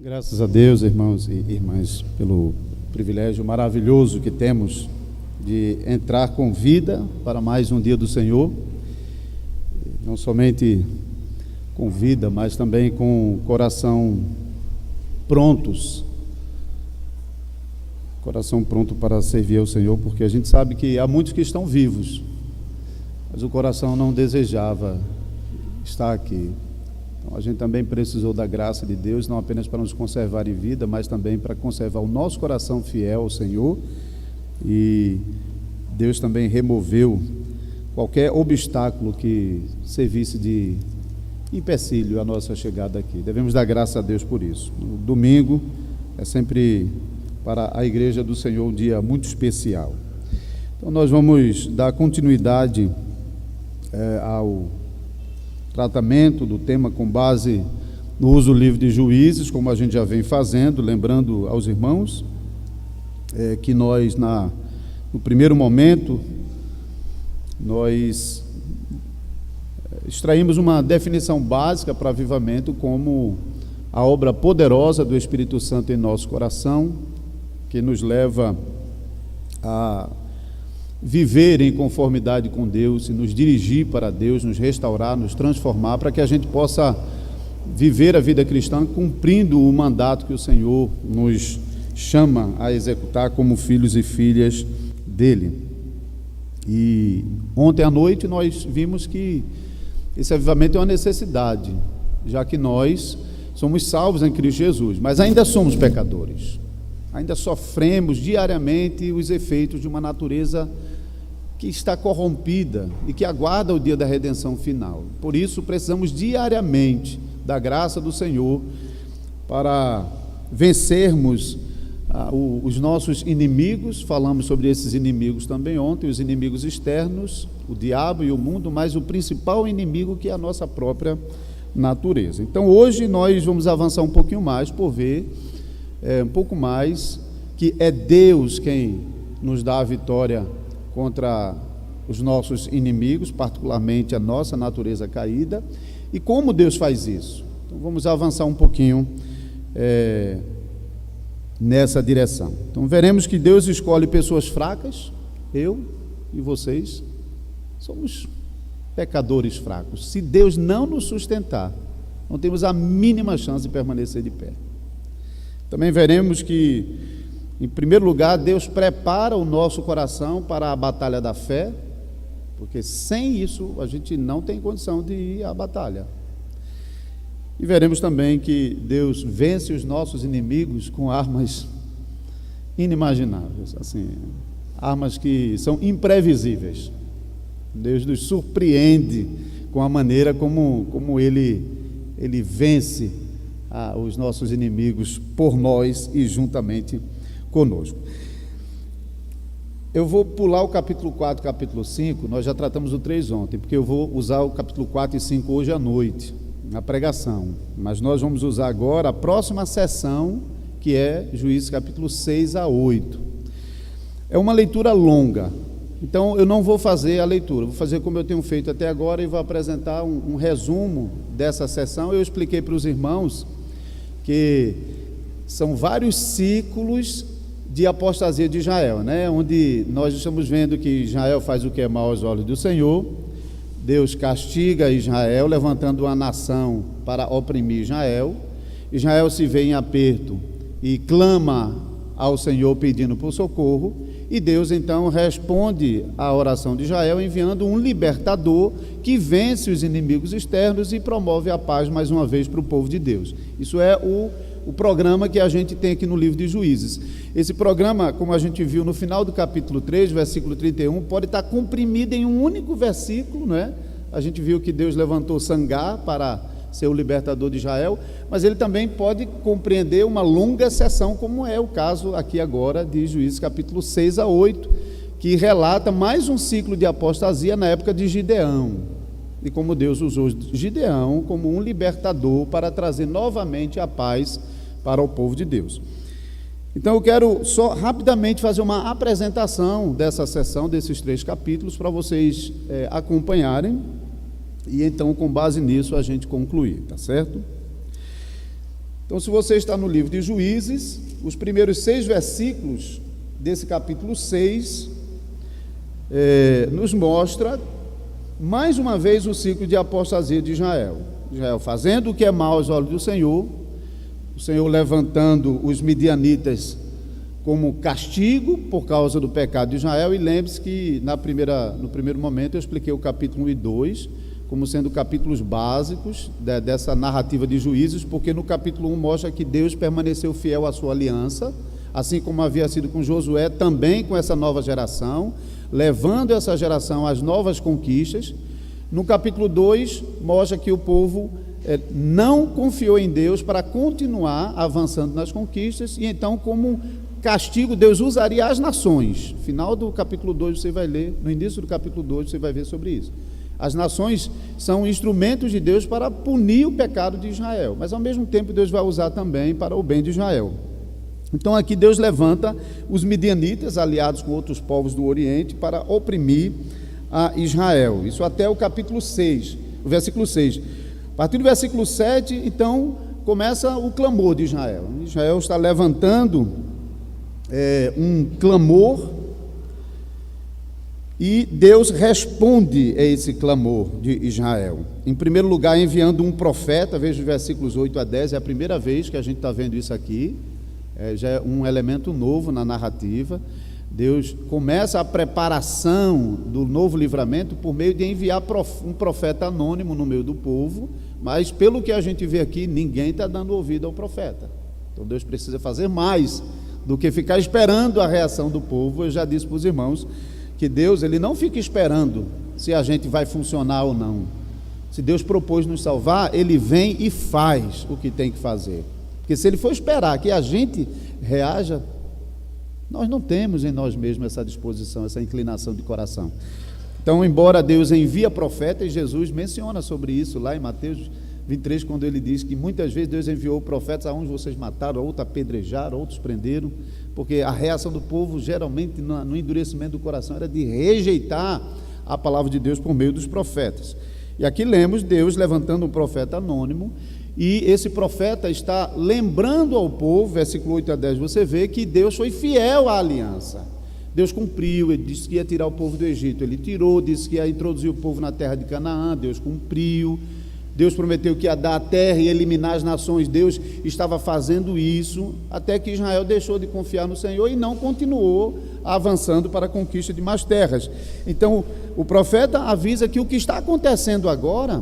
Graças a Deus, irmãos e irmãs, pelo privilégio maravilhoso que temos de entrar com vida para mais um dia do Senhor, não somente com vida, mas também com coração pronto para servir ao Senhor, porque a gente sabe que há muitos que estão vivos, mas o coração não desejava estar aqui. Então, a gente também precisou da graça de Deus, não apenas para nos conservar em vida, mas também para conservar o nosso coração fiel ao Senhor. E Deus também removeu qualquer obstáculo que servisse de empecilho à nossa chegada aqui. Devemos dar graça a Deus por isso. No domingo é sempre para a Igreja do Senhor um dia muito especial. Então nós vamos dar continuidade ao tratamento do tema com base no uso livre de Juízes, como a gente já vem fazendo, lembrando aos irmãos que nós, no primeiro momento, nós extraímos uma definição básica para avivamento como a obra poderosa do Espírito Santo em nosso coração, que nos leva a viver em conformidade com Deus e nos dirigir para Deus, nos restaurar, nos transformar, para que a gente possa viver a vida cristã cumprindo o mandato que o Senhor nos chama a executar como filhos e filhas dele. E ontem à noite nós vimos que esse avivamento é uma necessidade, já que nós somos salvos em Cristo Jesus, mas ainda somos pecadores, ainda sofremos diariamente os efeitos de uma natureza que está corrompida e que aguarda o dia da redenção final. Por isso precisamos diariamente da graça do Senhor para vencermos os nossos inimigos. Falamos sobre esses inimigos também ontem, os inimigos externos, o diabo e o mundo, mas o principal inimigo que é a nossa própria natureza. Então hoje nós vamos avançar um pouquinho mais por ver um pouco mais que é Deus quem nos dá a vitória contra os nossos inimigos, particularmente a nossa natureza caída, e como Deus faz isso. Então vamos avançar um pouquinho nessa direção. Então veremos que Deus escolhe pessoas fracas, eu e vocês somos pecadores fracos. Se Deus não nos sustentar, não temos a mínima chance de permanecer de pé. Também veremos que, em primeiro lugar, Deus prepara o nosso coração para a batalha da fé, porque sem isso a gente não tem condição de ir à batalha. E veremos também que Deus vence os nossos inimigos com armas inimagináveis, assim, armas que são imprevisíveis. Deus nos surpreende com a maneira como Ele vence os nossos inimigos por nós e juntamente conosco. Eu vou pular o capítulo 4 e capítulo 5, nós já tratamos o 3 ontem, porque eu vou usar o capítulo 4 e 5 hoje à noite, na pregação, mas nós vamos usar agora a próxima sessão, que é Juízes capítulo 6 a 8. É uma leitura longa, então eu não vou fazer a leitura, vou fazer como eu tenho feito até agora e vou apresentar um resumo dessa sessão. Eu expliquei para os irmãos que são vários ciclos de apostasia de Israel, né? Onde nós estamos vendo que Israel faz o que é mal aos olhos do Senhor, Deus castiga Israel, levantando uma nação para oprimir Israel. Israel se vê em aperto e clama ao Senhor pedindo por socorro, e Deus então responde à oração de Israel enviando um libertador que vence os inimigos externos e promove a paz mais uma vez para o povo de Deus. Isso é o programa que a gente tem aqui no livro de Juízes. Esse programa, como a gente viu no final do capítulo 3, versículo 31, pode estar comprimido em um único versículo, né? A gente viu que Deus levantou Sangar para ser o libertador de Israel, mas ele também pode compreender uma longa sessão, como é o caso aqui agora de Juízes capítulo 6 a 8, que relata mais um ciclo de apostasia na época de Gideão, e como Deus usou Gideão como um libertador para trazer novamente a paz para o povo de Deus. Então eu quero só rapidamente fazer uma apresentação dessa sessão, desses 3 capítulos, para vocês acompanharem, e então com base nisso a gente concluir, tá certo? Então, se você está no livro de Juízes, os primeiros 6 versículos desse capítulo 6 nos mostra mais uma vez o ciclo de apostasia de Israel. Israel fazendo o que é mal aos olhos do Senhor, o Senhor levantando os midianitas como castigo por causa do pecado de Israel. E lembre-se que no primeiro momento eu expliquei o capítulo 1 e 2 como sendo capítulos básicos dessa narrativa de Juízes, porque no capítulo 1 mostra que Deus permaneceu fiel à sua aliança, assim como havia sido com Josué, também com essa nova geração, levando essa geração às novas conquistas. No capítulo 2 mostra que o povo não confiou em Deus para continuar avançando nas conquistas, e então, como castigo, Deus usaria as nações. No final do capítulo 2 você vai ler, no início do capítulo 2 você vai ver sobre isso. As nações são instrumentos de Deus para punir o pecado de Israel, mas ao mesmo tempo Deus vai usar também para o bem de Israel. Então aqui Deus levanta os midianitas, aliados com outros povos do Oriente, para oprimir a Israel. Isso até o capítulo 6, o versículo 6. A partir do versículo 7, então, começa o clamor de Israel. Israel está levantando um clamor, e Deus responde a esse clamor de Israel. Em primeiro lugar, enviando um profeta. Veja os versículos 8 a 10, é a primeira vez que a gente está vendo isso aqui, já é um elemento novo na narrativa. Deus começa a preparação do novo livramento por meio de enviar um profeta anônimo no meio do povo, mas pelo que a gente vê aqui, ninguém está dando ouvido ao profeta. Então Deus precisa fazer mais do que ficar esperando a reação do povo. Eu já disse para os irmãos que Deus, ele não fica esperando se a gente vai funcionar ou não. Se Deus propôs nos salvar, ele vem e faz o que tem que fazer. Porque se ele for esperar que a gente reaja, nós não temos em nós mesmos essa disposição, essa inclinação de coração. Então, embora Deus envia profeta, e Jesus menciona sobre isso lá em Mateus 23, quando ele diz que muitas vezes Deus enviou profetas, a uns vocês mataram, a outros apedrejaram, a outros prenderam, porque a reação do povo, geralmente, no endurecimento do coração, era de rejeitar a palavra de Deus por meio dos profetas. E aqui lemos Deus levantando um profeta anônimo, e esse profeta está lembrando ao povo, versículo 8 a 10, você vê que Deus foi fiel à aliança. Deus cumpriu, ele disse que ia tirar o povo do Egito, ele tirou, disse que ia introduzir o povo na terra de Canaã, Deus cumpriu. Deus prometeu que ia dar a terra e eliminar as nações. Deus estava fazendo isso, até que Israel deixou de confiar no Senhor e não continuou avançando para a conquista de mais terras. Então, o profeta avisa que o que está acontecendo agora,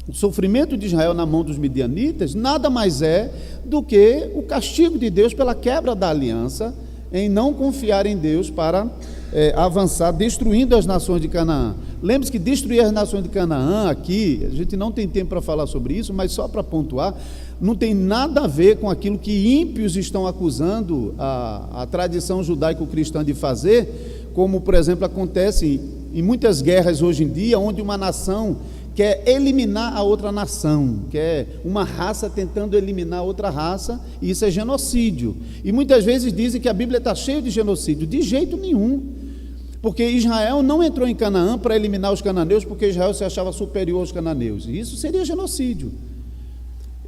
o sofrimento de Israel na mão dos midianitas, nada mais é do que o castigo de Deus pela quebra da aliança, em não confiar em Deus para avançar, destruindo as nações de Canaã. Lembre-se que destruir as nações de Canaã aqui, a gente não tem tempo para falar sobre isso, mas só para pontuar, não tem nada a ver com aquilo que ímpios estão acusando a tradição judaico-cristã de fazer, como, por exemplo, acontece em muitas guerras hoje em dia, onde uma nação quer eliminar a outra nação, quer uma raça tentando eliminar outra raça, e isso é genocídio. E muitas vezes dizem que a Bíblia está cheia de genocídio. De jeito nenhum, porque Israel não entrou em Canaã para eliminar os cananeus, porque Israel se achava superior aos cananeus, e isso seria genocídio.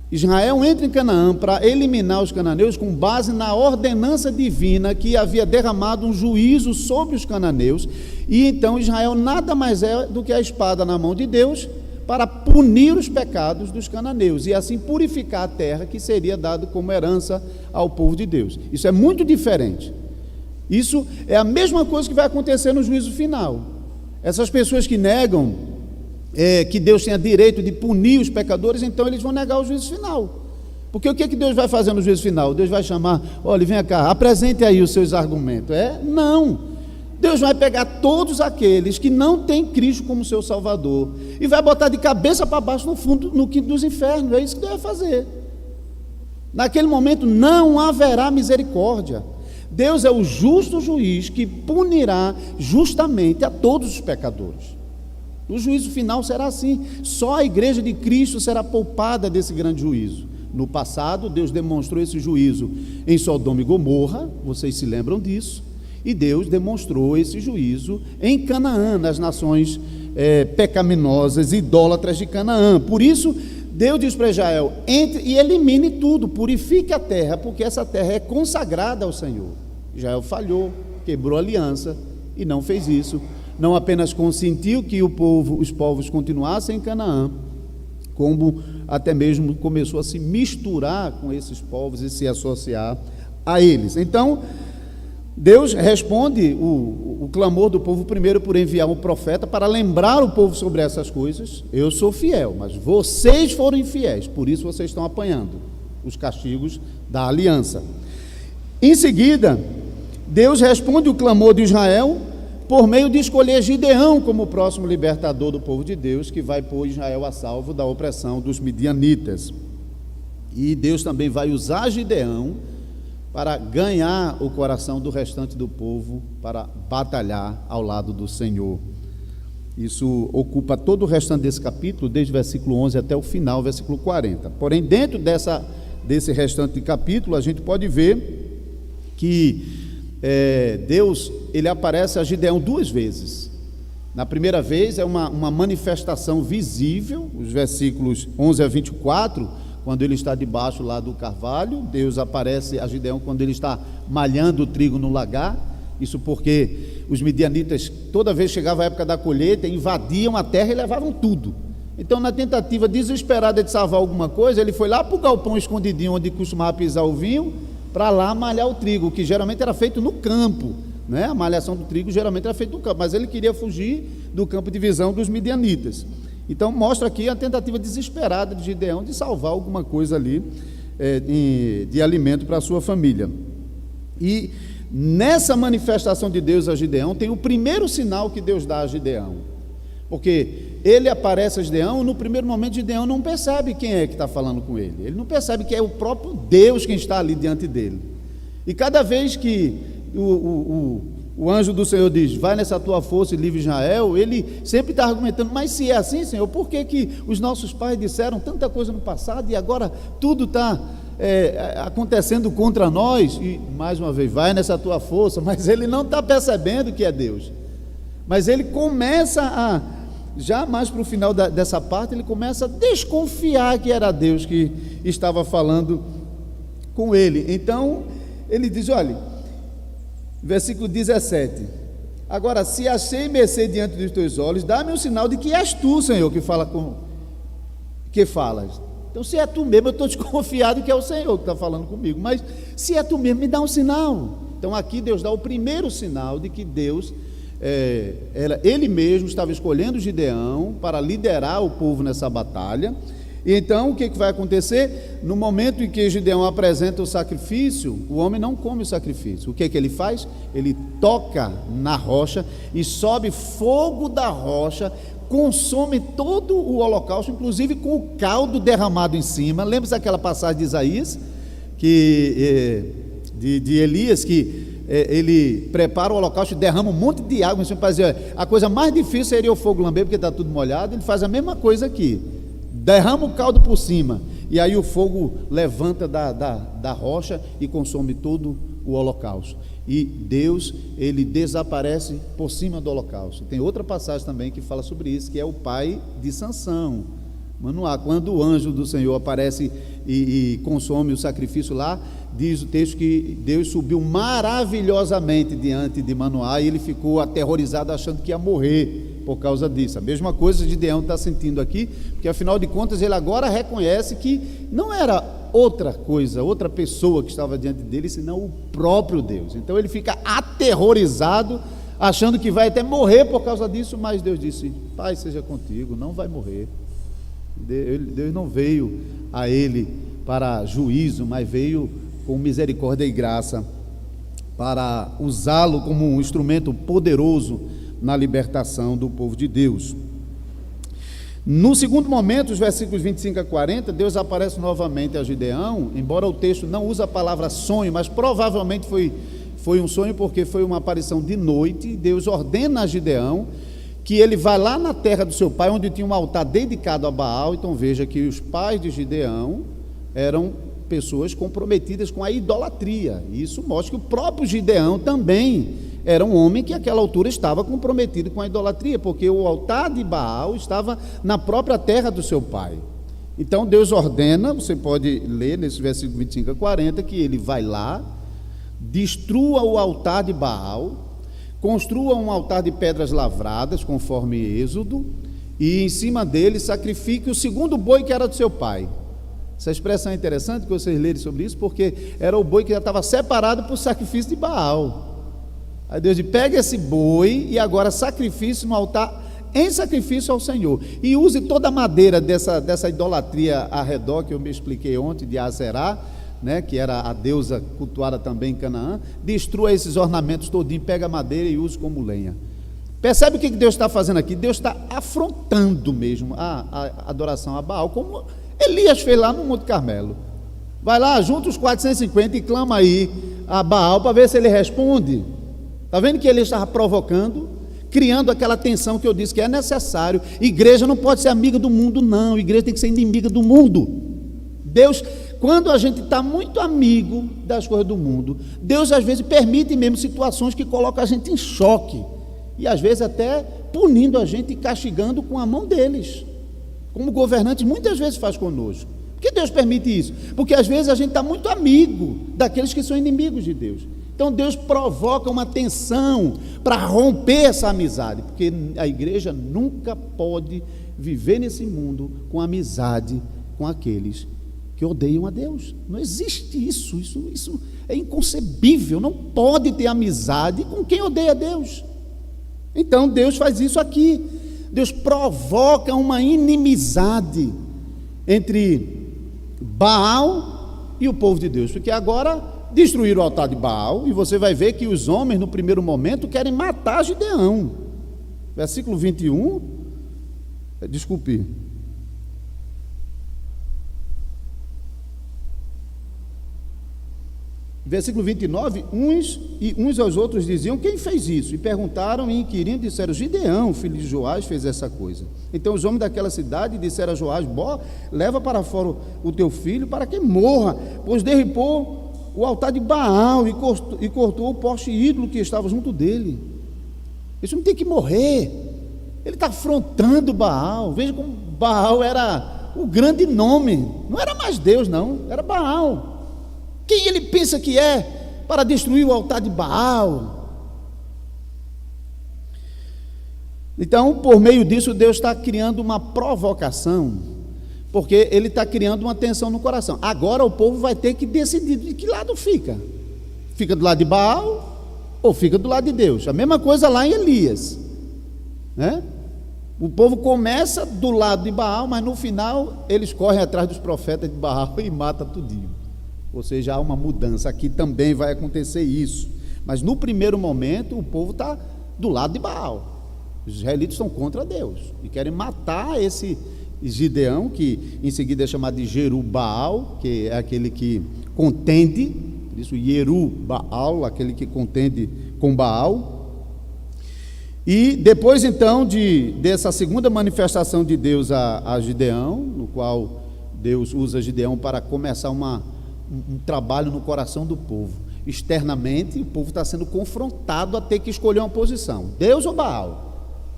Israel entra em Canaã para eliminar os cananeus com base na ordenança divina que havia derramado um juízo sobre os cananeus, e então Israel nada mais é do que a espada na mão de Deus para punir os pecados dos cananeus e assim purificar a terra que seria dada como herança ao povo de Deus. Isso é muito diferente. Isso é a mesma coisa que vai acontecer no juízo final. Essas pessoas que negam que Deus tenha direito de punir os pecadores, então eles vão negar o juízo final. Porque o que Deus vai fazer no juízo final? Deus vai chamar, olha, vem cá, apresente aí os seus argumentos. Não. Deus vai pegar todos aqueles que não têm Cristo como seu Salvador e vai botar de cabeça para baixo no fundo, no quinto dos infernos. É isso que Deus vai fazer. Naquele momento não haverá misericórdia. Deus é o justo juiz que punirá justamente a todos os pecadores. O juízo final será assim. Só a igreja de Cristo será poupada desse grande juízo. No passado, Deus demonstrou esse juízo em Sodoma e Gomorra, vocês se lembram disso, e Deus demonstrou esse juízo em Canaã, nas nações pecaminosas, idólatras de Canaã. Por isso, Deus diz para Israel: entre e elimine tudo, purifique a terra, porque essa terra é consagrada ao Senhor. Israel falhou, quebrou a aliança e não fez isso. Não apenas consentiu que os povos continuassem em Canaã, como até mesmo começou a se misturar com esses povos e se associar a eles. Então, Deus responde o clamor do povo primeiro por enviar um profeta para lembrar o povo sobre essas coisas. Eu sou fiel, mas vocês foram infiéis, por isso vocês estão apanhando os castigos da aliança. Em seguida, Deus responde o clamor de Israel por meio de escolher Gideão como o próximo libertador do povo de Deus, que vai pôr Israel a salvo da opressão dos midianitas. E Deus também vai usar Gideão para ganhar o coração do restante do povo, para batalhar ao lado do Senhor. Isso ocupa todo o restante desse capítulo, desde o versículo 11 até o final, versículo 40. Porém, dentro desse restante de capítulo, a gente pode ver que Deus, ele aparece a Gideão duas vezes. Na primeira vez é uma manifestação visível, os versículos 11 a 24, quando ele está debaixo lá do carvalho. Deus aparece a Gideão quando ele está malhando o trigo no lagar. Isso porque os midianitas, toda vez que chegava a época da colheita, invadiam a terra e levavam tudo. Então, na tentativa desesperada de salvar alguma coisa, ele foi lá para o galpão escondidinho onde costumava pisar o vinho, para lá malhar o trigo, que geralmente era feito no campo, né? A malhação do trigo geralmente era feita no campo, mas ele queria fugir do campo de visão dos midianitas. Então mostra aqui a tentativa desesperada de Gideão de salvar alguma coisa ali de alimento para a sua família. E nessa manifestação de Deus a Gideão tem o primeiro sinal que Deus dá a Gideão, porque ele aparece a Gideão. No primeiro momento, Gideão não percebe quem é que está falando com ele, ele não percebe que é o próprio Deus quem está ali diante dele. E cada vez que o anjo do Senhor diz: vai nessa tua força e livre Israel, ele sempre está argumentando: mas se é assim, Senhor, por que os nossos pais disseram tanta coisa no passado e agora tudo está acontecendo contra nós? E mais uma vez, vai nessa tua força. Mas ele não está percebendo que é Deus. Mas ele começa já mais para o final dessa parte, ele começa a desconfiar que era Deus que estava falando com ele. Então ele diz: olha, versículo 17: agora, se achei mercê diante dos teus olhos, dá-me um sinal de que és tu, Senhor, que falas. Então, se é tu mesmo, eu estou desconfiado que é o Senhor que está falando comigo, mas se é tu mesmo, me dá um sinal. Então aqui Deus dá o primeiro sinal de que Deus, ele mesmo estava escolhendo Gideão para liderar o povo nessa batalha. E então o que vai acontecer? No momento em que Gideão apresenta o sacrifício, o homem não come o sacrifício. O que ele faz? Ele toca na rocha e sobe fogo da rocha, consome todo o holocausto, inclusive com o caldo derramado em cima. Lembra daquela passagem de Isaías, de Elias, que ele prepara o holocausto e derrama um monte de água em cima para dizer: a coisa mais difícil seria o fogo lamber, porque está tudo molhado. Ele faz a mesma coisa aqui, derrama o caldo por cima, e aí o fogo levanta da rocha e consome todo o holocausto. E Deus, ele desaparece por cima do holocausto. Tem outra passagem também que fala sobre isso, que é o pai de Sansão, Manoá. Quando o anjo do Senhor aparece e consome o sacrifício lá, diz o texto que Deus subiu maravilhosamente diante de Manoá, e ele ficou aterrorizado, achando que ia morrer por causa disso. A mesma coisa Gideão está sentindo aqui, porque afinal de contas ele agora reconhece que não era outra coisa, outra pessoa que estava diante dele, senão o próprio Deus. Então ele fica aterrorizado, achando que vai até morrer por causa disso, mas Deus disse: Pai seja contigo, não vai morrer. Deus não veio a ele para juízo, mas veio com misericórdia e graça para usá-lo como um instrumento poderoso na libertação do povo de Deus. No segundo momento, os versículos 25 a 40, Deus aparece novamente a Gideão, embora o texto não use a palavra sonho, mas provavelmente foi um sonho, porque foi uma aparição de noite. Deus ordena a Gideão que ele vá lá na terra do seu pai, onde tinha um altar dedicado a Baal. Então veja que os pais de Gideão eram pessoas comprometidas com a idolatria. Isso mostra que o próprio Gideão também era um homem que àquela altura estava comprometido com a idolatria, porque o altar de Baal estava na própria terra do seu pai. Então Deus ordena, você pode ler nesse versículo 25 a 40, que ele vai lá, destrua o altar de Baal, construa um altar de pedras lavradas, conforme Êxodo, e em cima dele sacrifique o segundo boi que era do seu pai. Essa expressão é interessante que vocês lerem sobre isso, porque era o boi que já estava separado para o sacrifício de Baal. Aí Deus diz: pega esse boi e agora sacrifício no altar, em sacrifício ao Senhor, e use toda a madeira dessa idolatria ao redor, que eu me expliquei ontem, de Aserá, né, que era a deusa cultuada também em Canaã. Destrua esses ornamentos todinho, pega a madeira e use como lenha. Percebe o que Deus está fazendo aqui? Deus está afrontando mesmo a adoração a Baal, como Elias fez lá no Monte Carmelo. Vai lá, junta os 450 e clama aí a Baal para ver se ele responde. Está vendo que ele estava provocando, criando aquela tensão que eu disse que é necessário. Igreja não pode ser amiga do mundo, não. Igreja tem que ser inimiga do mundo. Deus, quando a gente está muito amigo das coisas do mundo, Deus às vezes permite mesmo situações que colocam a gente em choque, e às vezes até punindo a gente e castigando com a mão deles, como governantes muitas vezes faz conosco. Por que Deus permite isso? Porque às vezes a gente está muito amigo daqueles que são inimigos de Deus. Então Deus provoca uma tensão para romper essa amizade, porque a igreja nunca pode viver nesse mundo com amizade com aqueles que odeiam a Deus. Não existe isso é inconcebível. Não pode ter amizade com quem odeia a Deus. Então Deus faz isso aqui. Deus provoca uma inimizade entre Baal e o povo de Deus, porque agora destruíram o altar de Baal, e você vai ver que os homens no primeiro momento querem matar Gideão. Versículo 21, desculpe, versículo 29, uns aos outros diziam: quem fez isso? E perguntaram e inquirindo, disseram: Gideão, filho de Joás, fez essa coisa. Então os homens daquela cidade disseram a Joás: leva para fora o teu filho para que morra, pois derribou o altar de Baal e cortou o poste ídolo que estava junto dele. Esse homem tem que morrer. Ele está afrontando Baal. Veja como Baal era o grande nome, não era mais Deus, não, era Baal. Quem ele pensa que é para destruir o altar de Baal? Então, por meio disso, Deus está criando uma provocação, porque ele está criando uma tensão no coração. Agora o povo vai ter que decidir de que lado fica. Fica do lado de Baal ou fica do lado de Deus? A mesma coisa lá em Elias, né? O povo começa do lado de Baal, mas no final eles correm atrás dos profetas de Baal e matam tudinho. Ou seja, há uma mudança. Aqui também vai acontecer isso, mas no primeiro momento o povo está do lado de Baal. Os israelitas estão contra Deus e querem matar esse Gideão, que em seguida é chamado de Jerubaal, que é aquele que contende, por isso Jerubaal, aquele que contende com Baal. E depois então dessa segunda manifestação de Deus a Gideão, no qual Deus usa Gideão para começar um trabalho no coração do povo. Externamente o povo está sendo confrontado a ter que escolher uma posição, Deus ou Baal.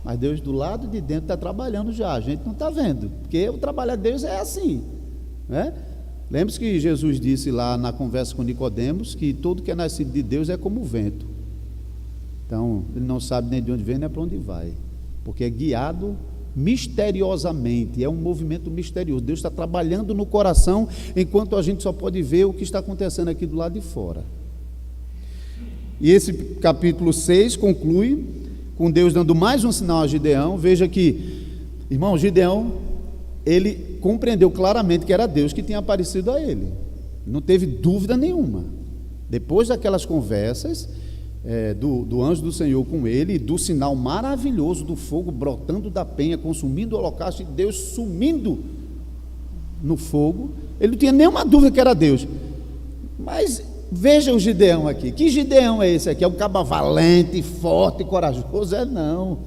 Mas Deus do lado de dentro está trabalhando já, a gente não está vendo, porque o trabalho de Deus é assim, né? Lembre-se que Jesus disse lá na conversa com Nicodemos que tudo que é nascido de Deus é como o vento. Então ele não sabe nem de onde vem nem para onde vai, porque é guiado misteriosamente, é um movimento misterioso. Deus está trabalhando no coração, enquanto a gente só pode ver o que está acontecendo aqui do lado de fora. E esse capítulo 6 conclui com Deus dando mais um sinal a Gideão. Veja que, irmão, Gideão, ele compreendeu claramente que era Deus que tinha aparecido a ele, não teve dúvida nenhuma. Depois daquelas conversas do anjo do Senhor com ele, do sinal maravilhoso do fogo brotando da penha, consumindo o holocausto, e Deus sumindo no fogo, ele não tinha nenhuma dúvida que era Deus. Mas veja o Gideão aqui. Que Gideão é esse aqui? É um caba valente, forte, corajoso? Não.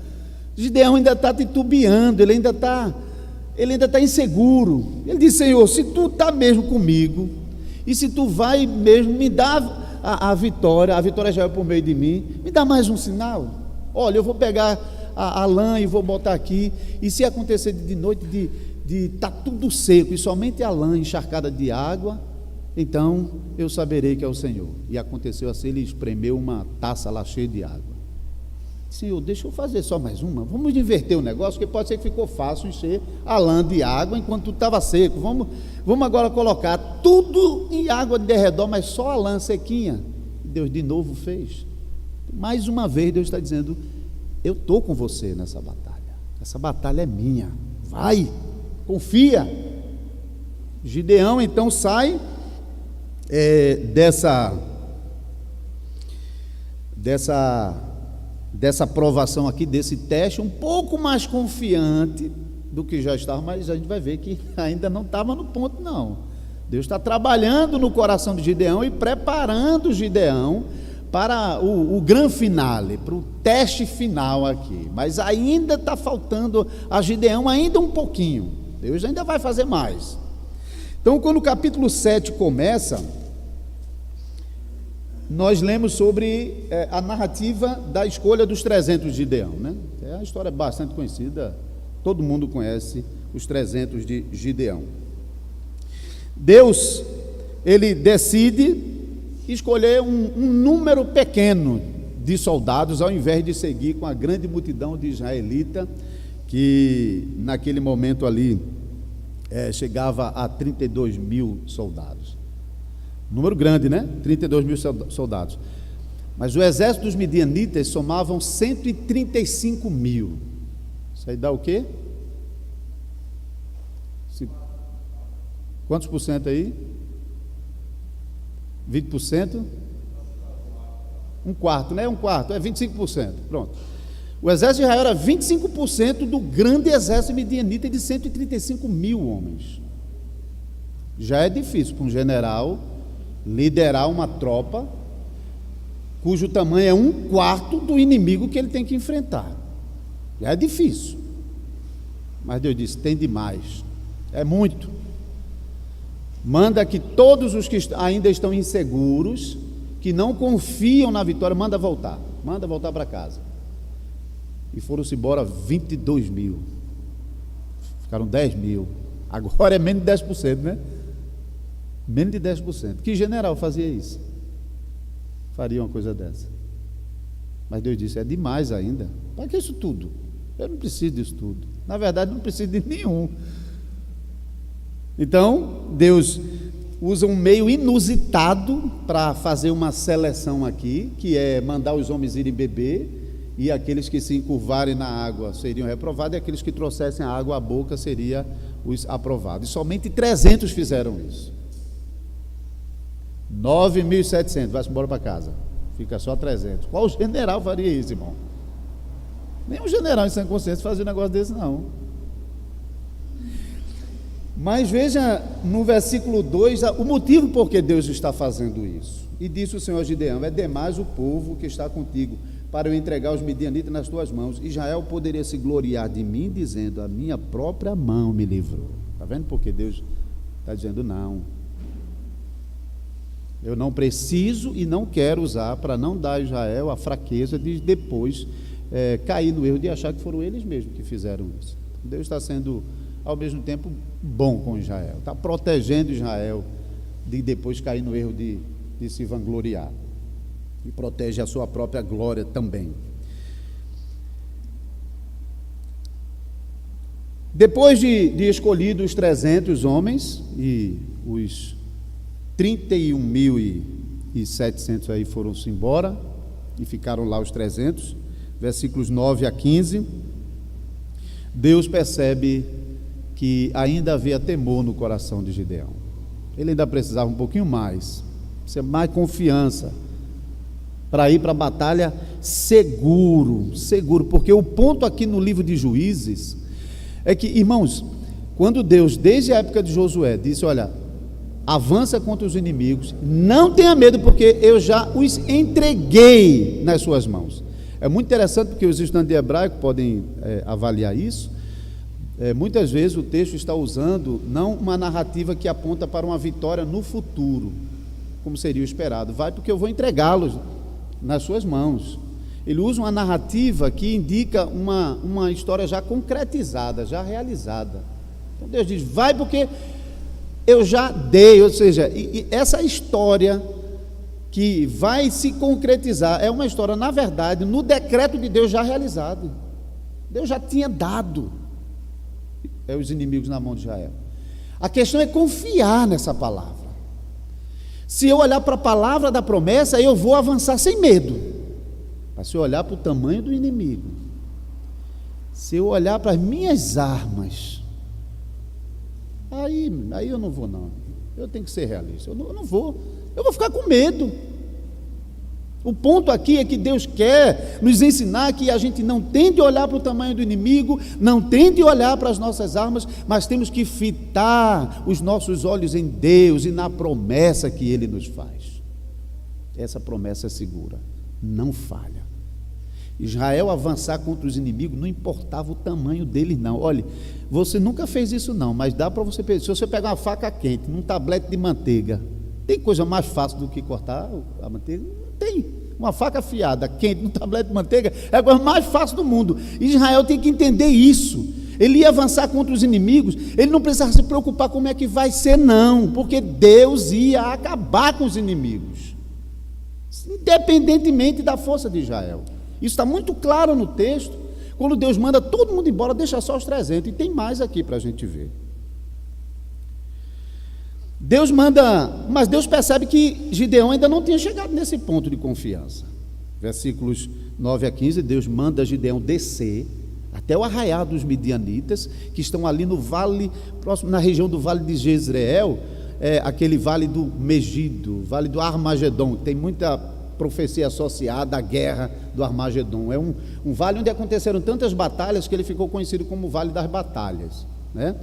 Gideão ainda está titubeando, ele ainda está inseguro. Ele diz: Senhor, se tu está mesmo comigo, e se tu vai mesmo me dar a vitória já é por meio de mim, me dá mais um sinal. Olha, eu vou pegar a lã e vou botar aqui, e se acontecer de noite de estar tudo seco e somente a lã encharcada de água, então eu saberei que é o Senhor. E aconteceu assim, ele espremeu uma taça lá cheia de água. Senhor, deixa eu fazer só mais uma, vamos inverter o negócio, porque pode ser que ficou fácil encher a lã de água enquanto tudo estava seco. Vamos agora colocar tudo em água de derredor, mas só a lã sequinha. Deus de novo fez. Mais uma vez Deus está dizendo: eu estou com você nessa batalha, essa batalha é minha, vai, confia. Gideão então sai dessa provação aqui, desse teste, um pouco mais confiante do que já estava, mas a gente vai ver que ainda não estava no ponto, não. Deus está trabalhando no coração de Gideão e preparando Gideão para o grande finale, para o teste final aqui, mas ainda está faltando a Gideão ainda um pouquinho. Deus ainda vai fazer mais. Então, quando o capítulo 7 começa, nós lemos sobre a narrativa da escolha dos 300 de Gideão, né? É uma história bastante conhecida, todo mundo conhece os 300 de Gideão. Deus, ele decide escolher um número pequeno de soldados, ao invés de seguir com a grande multidão de israelita, que naquele momento ali chegava a 32 mil soldados. Número grande, né? 32 mil soldados. Mas o exército dos midianitas somavam 135 mil. Isso aí dá o quê? Quantos por cento aí? 20%? Um quarto, né? Um quarto, 25%. Pronto. O exército de Israel era 25% do grande exército midianita de 135 mil homens. Já é difícil para um general liderar uma tropa cujo tamanho é um quarto do inimigo que ele tem que enfrentar. Já é difícil. Mas Deus disse: tem demais, é muito. Manda que todos os que ainda estão inseguros, que não confiam na vitória, manda voltar para casa. E foram-se embora 22 mil, ficaram 10 mil, agora é menos de 10%, né? Menos de 10%. Que general fazia isso? Faria uma coisa dessa? Mas Deus disse: é demais ainda. Para que isso tudo? Eu não preciso disso tudo. Na verdade, não preciso de nenhum. Então, Deus usa um meio inusitado para fazer uma seleção aqui, que é mandar os homens irem beber, e aqueles que se encurvarem na água seriam reprovados, e aqueles que trouxessem a água à boca seriam os aprovados. E somente 300 fizeram isso. 9.700, vai-se embora para casa, fica só 300. Qual general faria isso, irmão? Nenhum general em sã consciência fazia um negócio desse, não. Mas veja no versículo 2 o motivo por que Deus está fazendo isso. E disse o Senhor a Gideão: é demais o povo que está contigo para eu entregar os midianitas nas tuas mãos. Israel poderia se gloriar de mim, dizendo: a minha própria mão me livrou. Está vendo porque Deus está dizendo: não, eu não preciso e não quero usar, para não dar a Israel a fraqueza de depois cair no erro de achar que foram eles mesmos que fizeram isso. Deus está sendo ao mesmo tempo bom com Israel, está protegendo Israel de depois cair no erro de se vangloriar, e protege a sua própria glória também. Depois de escolhidos os 300 homens, e os 31.700 aí foram-se embora, e ficaram lá os 300, versículos 9 a 15, Deus percebe que ainda havia temor no coração de Gideão. Ele ainda precisava um pouquinho mais confiança, para ir para a batalha seguro, porque o ponto aqui no livro de Juízes é que, irmãos, quando Deus, desde a época de Josué, disse: olha, avança contra os inimigos, não tenha medo, porque eu já os entreguei nas suas mãos. É muito interessante, porque os estudantes de hebraico podem avaliar isso. Muitas vezes o texto está usando não uma narrativa que aponta para uma vitória no futuro, como seria o esperado. Vai, porque eu vou entregá-los nas suas mãos. Ele usa uma narrativa que indica uma história já concretizada, já realizada. Então Deus diz, vai porque eu já dei, ou seja, e essa história que vai se concretizar, é uma história, na verdade, no decreto de Deus já realizado. Deus já tinha dado os inimigos na mão de Israel. A questão é confiar nessa palavra. Se eu olhar para a palavra da promessa, eu vou avançar sem medo. Mas se eu olhar para o tamanho do inimigo, se eu olhar para as minhas armas, aí eu não vou não. Eu tenho que ser realista. Eu não vou. Eu vou ficar com medo. O ponto aqui é que Deus quer nos ensinar que a gente não tem de olhar para o tamanho do inimigo, não tem de olhar para as nossas armas, mas temos que fitar os nossos olhos em Deus e na promessa que Ele nos faz. Essa promessa é segura, não falha. Israel avançar contra os inimigos, não importava o tamanho deles não. Olha, você nunca fez isso não, mas dá para você, se você pegar uma faca quente, num tablete de manteiga, tem coisa mais fácil do que cortar a manteiga? Não tem. Uma faca afiada, quente, num tablete de manteiga, é a coisa mais fácil do mundo. Israel tem que entender isso. Ele ia avançar contra os inimigos, ele não precisava se preocupar como é que vai ser não, porque Deus ia acabar com os inimigos, independentemente da força de Israel. Isso está muito claro no texto, quando Deus manda todo mundo embora, deixa só os 300, e tem mais aqui para a gente ver. Deus manda, mas Deus percebe que Gideão ainda não tinha chegado nesse ponto de confiança. Versículos 9 a 15, Deus manda Gideão descer até o arraial dos midianitas, que estão ali no vale, próximo, na região do vale de Jezreel, aquele vale do Megido, vale do Armagedon, tem muita profecia associada à guerra do Armagedon. É um vale onde aconteceram tantas batalhas que ele ficou conhecido como o Vale das Batalhas, né?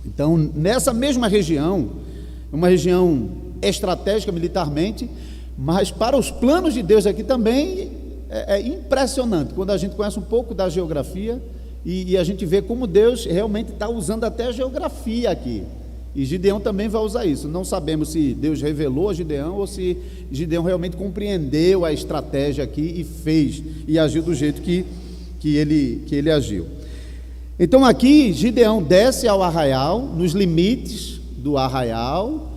Então, nessa mesma região, uma região estratégica militarmente, mas para os planos de Deus aqui também é impressionante, quando a gente conhece um pouco da geografia e a gente vê como Deus realmente está usando até a geografia aqui. E Gideão também vai usar isso. Não sabemos se Deus revelou a Gideão ou se Gideão realmente compreendeu a estratégia aqui e fez, e agiu do jeito que ele agiu. Então aqui Gideão desce ao arraial, nos limites do arraial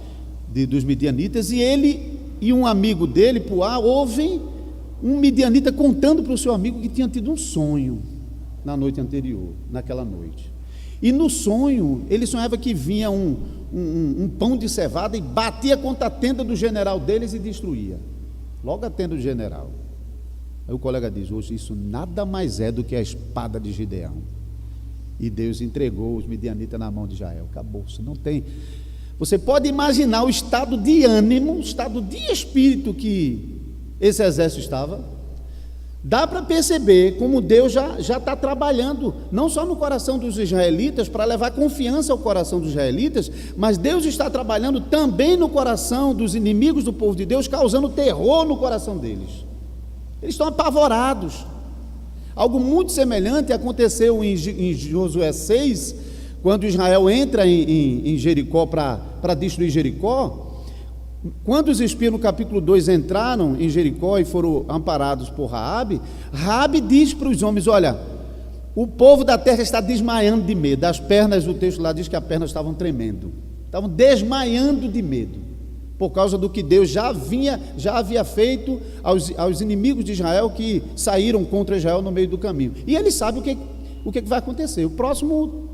dos midianitas, e ele e um amigo dele, Puá, ouvem um midianita contando para o seu amigo que tinha tido um sonho na noite anterior, naquela noite. E no sonho, ele sonhava que vinha um pão de cevada e batia contra a tenda do general deles e destruía, logo a tenda do general. Aí o colega diz, hoje isso nada mais é do que a espada de Gideão. E Deus entregou os midianitas na mão de Israel. Acabou, você não tem. Você pode imaginar o estado de ânimo, o estado de espírito que esse exército estava. Dá para perceber como Deus já está trabalhando, não só no coração dos israelitas, para levar confiança ao coração dos israelitas, mas Deus está trabalhando também no coração dos inimigos do povo de Deus, causando terror no coração deles. Eles estão apavorados. Algo muito semelhante aconteceu em Josué 6, quando Israel entra em Jericó para destruir Jericó. Quando os espias no capítulo 2 entraram em Jericó e foram amparados por Raabe, Raabe diz para os homens, olha, o povo da terra está desmaiando de medo. As pernas, o texto lá diz que as pernas estavam tremendo, estavam desmaiando de medo, por causa do que Deus já havia feito aos inimigos de Israel que saíram contra Israel no meio do caminho. E eles sabem o que vai acontecer. O próximo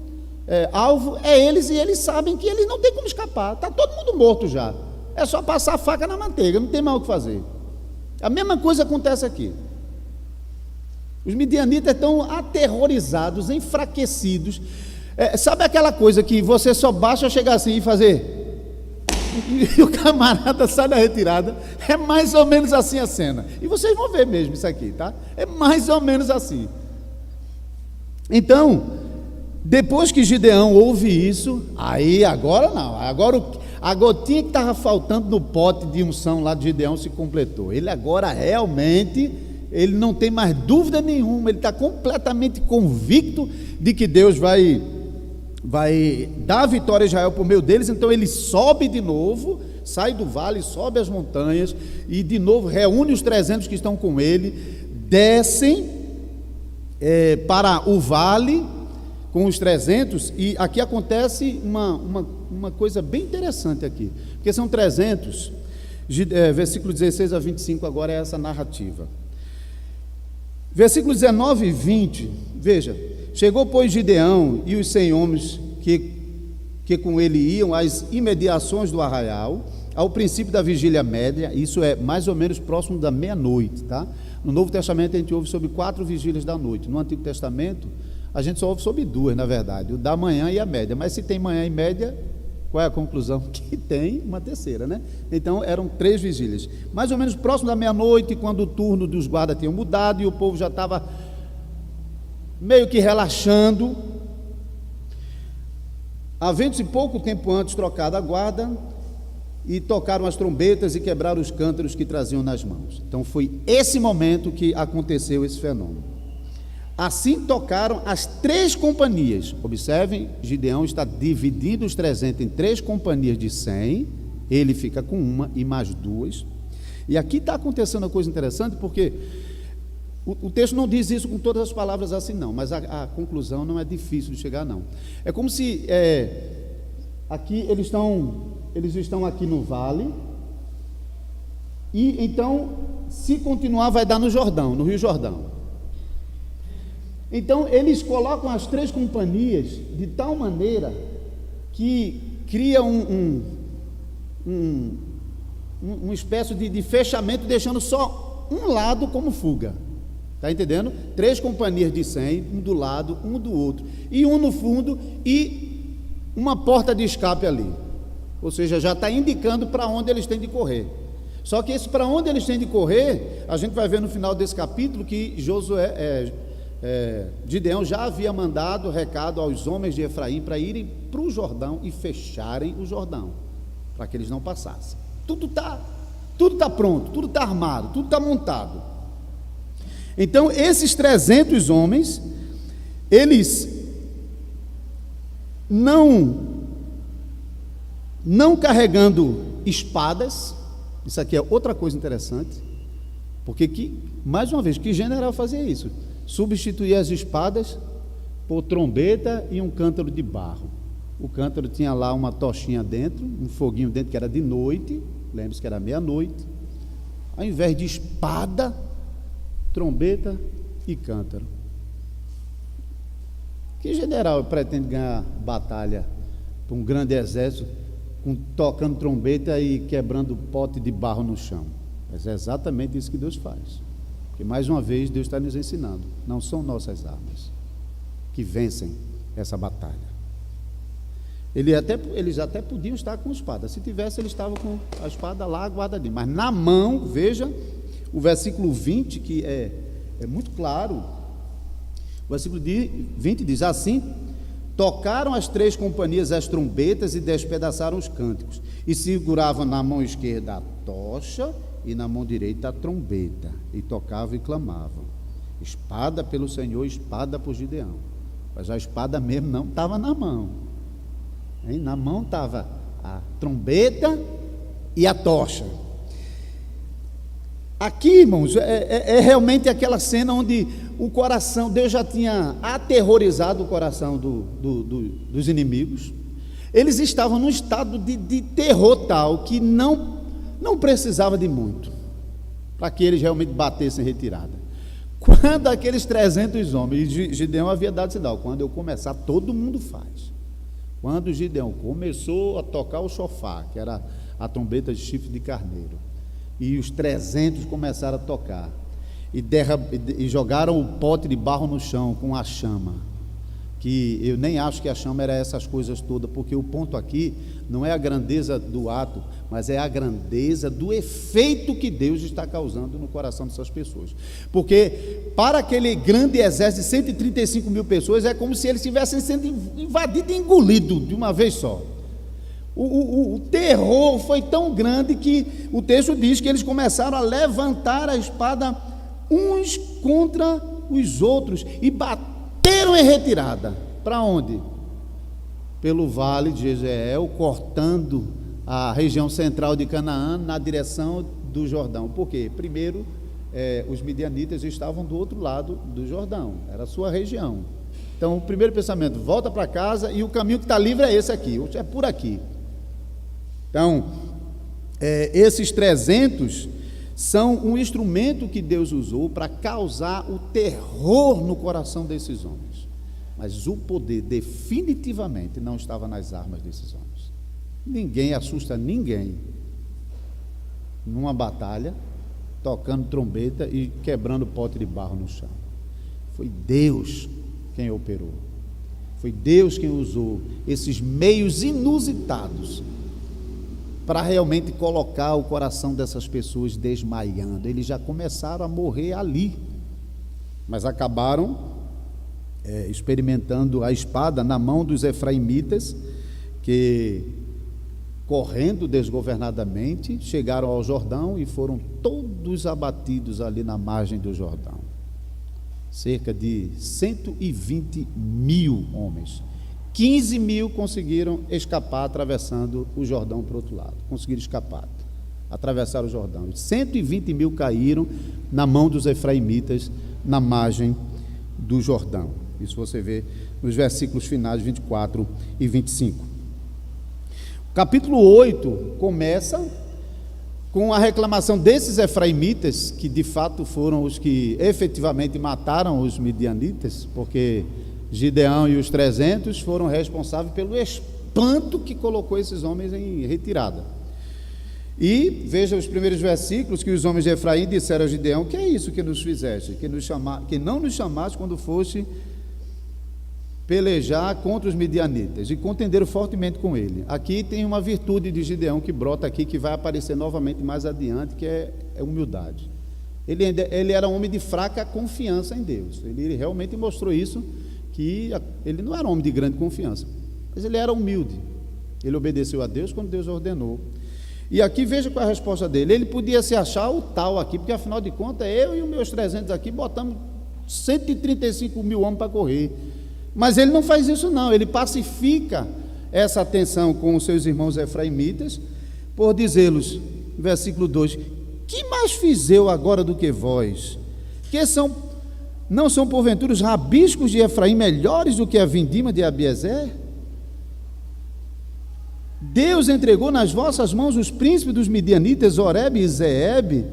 alvo é eles, e eles sabem que eles não têm como escapar. Está todo mundo morto já. É só passar a faca na manteiga, não tem mais o que fazer. A mesma coisa acontece aqui. Os midianitas estão aterrorizados, enfraquecidos. Sabe aquela coisa que você só basta chegar assim e fazer? E o camarada sai da retirada. É mais ou menos assim a cena. E vocês vão ver mesmo isso aqui, tá? É mais ou menos assim. Então, depois que Gideão ouve isso, aí agora não. Agora a gotinha que estava faltando no pote de unção lá de Gideão se completou. Ele agora realmente, ele não tem mais dúvida nenhuma, ele está completamente convicto de que Deus vai dar a vitória a Israel por meio deles. Então ele sobe de novo, sai do vale, sobe as montanhas e de novo reúne os 300 que estão com ele, descem para o vale, com os 300, e aqui acontece uma coisa bem interessante aqui, porque são 300, versículo 16 a 25 agora é essa narrativa. Versículos 19 e 20, veja: chegou, pois, Gideão e os 100 homens que com ele iam às imediações do arraial, ao princípio da vigília média, isso é mais ou menos próximo da meia-noite, tá? No Novo Testamento a gente ouve sobre 4 vigílias da noite, no Antigo Testamento a gente só ouve sobre 2, na verdade, o da manhã e a média, mas se tem manhã e média, qual é a conclusão? Que tem uma terceira, né? Então eram 3 vigílias, mais ou menos próximo da meia-noite, quando o turno dos guardas tinha mudado e o povo já estava meio que relaxando, havendo-se pouco tempo antes trocado a guarda, e tocaram as trombetas e quebraram os cântaros que traziam nas mãos. Então foi esse momento que aconteceu esse fenômeno. Assim tocaram as 3 companhias. Observem, Gideão está dividindo os 300 em 3 companhias de 100, ele fica com uma e mais 2. E aqui está acontecendo uma coisa interessante, porque o texto não diz isso com todas as palavras assim não, mas a conclusão não é difícil de chegar não. É como se aqui eles estão aqui no vale, e então, se continuar, vai dar no Jordão, no Rio Jordão. Então, eles colocam as 3 companhias de tal maneira que cria uma espécie de fechamento, deixando só um lado como fuga. Está entendendo? 3 companhias de 100, um do lado, um do outro, e um no fundo, e uma porta de escape ali. Ou seja, já está indicando para onde eles têm de correr. Só que esse para onde eles têm de correr, a gente vai ver no final desse capítulo que Gideão já havia mandado recado aos homens de Efraim para irem para o Jordão e fecharem o Jordão, para que eles não passassem. Tudo está pronto, tudo está armado, tudo está montado. Então esses 300 homens, eles não carregando espadas. Isso aqui é outra coisa interessante, porque mais uma vez, que general fazia isso? Substituir as espadas por trombeta e um cântaro de barro. O cântaro tinha lá uma tochinha dentro, um foguinho dentro, que era de noite, lembre-se que era meia-noite. Ao invés de espada, trombeta e cântaro. Que general pretende ganhar batalha para um grande exército tocando trombeta e quebrando pote de barro no chão? Mas é exatamente isso que Deus faz. Porque mais uma vez Deus está nos ensinando, não são nossas armas que vencem essa batalha. Eles até podiam estar com espada, se tivesse, eles estavam com a espada lá guardadinha, mas na mão. Veja o versículo 20, que é muito claro. O versículo 20 diz assim: tocaram as 3 companhias as trombetas e despedaçaram os cânticos, e seguravam na mão esquerda a tocha e na mão direita a trombeta, e tocavam e clamavam: espada pelo Senhor, espada por Gideão. Mas a espada mesmo não estava na mão, hein? Na mão estava a trombeta e a tocha. Aqui, irmãos, é realmente aquela cena onde o coração, Deus já tinha aterrorizado o coração dos inimigos. Eles estavam num estado de terror tal que não precisava de muito para que eles realmente batessem retirada. Quando aqueles 300 homens, Gideão havia dado sinal: quando eu começar, todo mundo faz. Quando Gideão começou a tocar o chofar, que era a trombeta de chifre de carneiro, e os 300 começaram a tocar, e jogaram o pote de barro no chão com a chama, que eu nem acho que a chama era essas coisas todas, porque o ponto aqui não é a grandeza do ato, mas é a grandeza do efeito que Deus está causando no coração dessas pessoas. Porque para aquele grande exército de 135 mil pessoas, é como se eles estivessem sendo invadidos e engolidos de uma vez só. O terror foi tão grande que o texto diz que eles começaram a levantar a espada uns contra os outros e bateram em retirada. Para onde? Pelo vale de Jezreel, cortando a região central de Canaã na direção do Jordão. Por quê? Primeiro, os midianitas estavam do outro lado do Jordão, era a sua região. Então, o primeiro pensamento, volta para casa, e o caminho que está livre é esse aqui, é por aqui. Então, esses 300 são um instrumento que Deus usou para causar o terror no coração desses homens. Mas o poder definitivamente não estava nas armas desses homens. Ninguém assusta ninguém numa batalha, tocando trombeta e quebrando pote de barro no chão. Foi Deus quem operou. Foi Deus quem usou esses meios inusitados para realmente colocar o coração dessas pessoas desmaiando. Eles já começaram a morrer ali, mas acabaram experimentando a espada na mão dos efraimitas, que, correndo desgovernadamente, chegaram ao Jordão e foram todos abatidos ali na margem do Jordão. Cerca de 120 mil homens. 15 mil conseguiram escapar atravessando o Jordão para o outro lado. Conseguiram escapar, atravessar o Jordão. 120 mil caíram na mão dos efraimitas na margem do Jordão. Isso você vê nos versículos finais 24 e 25. O capítulo 8 começa com a reclamação desses efraimitas, que de fato foram os que efetivamente mataram os midianitas, porque Gideão e os 300 foram responsáveis pelo espanto que colocou esses homens em retirada. E veja os primeiros versículos, que os homens de Efraim disseram a Gideão: que é isso que nos fizeste? Que não nos chamaste quando foste pelejar contra os midianitas, e contenderam fortemente com ele. Aqui tem uma virtude de Gideão que brota aqui, que vai aparecer novamente mais adiante, que é humildade. Ele era um homem de fraca confiança em Deus. Ele realmente mostrou isso, que ele não era um homem de grande confiança, mas ele era humilde. Ele obedeceu a Deus quando Deus ordenou. E aqui veja qual é a resposta dele. Ele podia se achar o tal aqui, porque afinal de contas eu e os meus 300 aqui botamos 135 mil homens para correr. Mas ele não faz isso não, ele pacifica essa tensão com os seus irmãos efraimitas, por dizê-los, versículo 2: que mais fiz eu agora do que vós? Não são porventura os rabiscos de Efraim melhores do que a vindima de Abiezer? Deus entregou nas vossas mãos os príncipes dos midianitas, Oreb e Zeeb.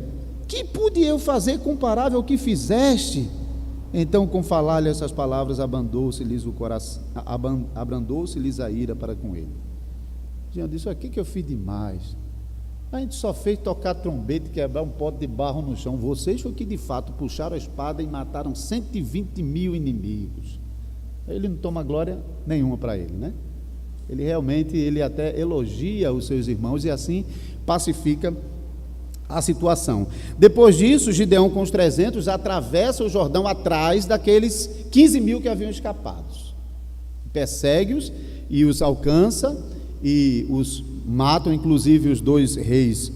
Que pude eu fazer comparável ao que fizeste? Então, com falar-lhe essas palavras, abrandou-se-lhes o coração, abrandou-se-lhes a ira para com ele. Diante disso aqui que eu fiz demais. A gente só fez tocar trombeta e quebrar um pote de barro no chão. Vocês foi que de fato puxaram a espada e mataram 120 mil inimigos. Ele não toma glória nenhuma para ele, né? Ele realmente, ele até elogia os seus irmãos e assim pacifica a situação. Depois disso, Gideão com os 300 atravessa o Jordão atrás daqueles 15 mil que haviam escapado. Persegue-os e os alcança e os matam, inclusive os 2 reis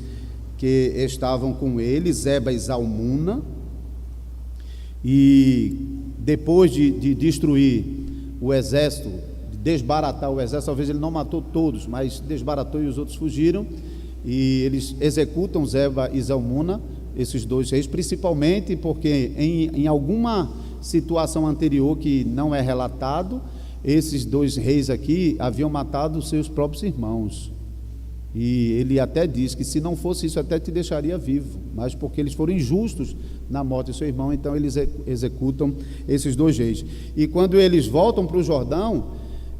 que estavam com ele, Zeba e Zalmuna. E depois de destruir o exército, de desbaratar o exército, talvez ele não matou todos, mas desbaratou e os outros fugiram. E eles executam Zeba e Zalmuna, esses 2 reis, principalmente porque em alguma situação anterior que não é relatado, esses 2 reis aqui haviam matado seus próprios irmãos. E ele até diz que se não fosse isso, até te deixaria vivo, mas porque eles foram injustos na morte de seu irmão, então eles executam esses 2 reis. E quando eles voltam para o Jordão,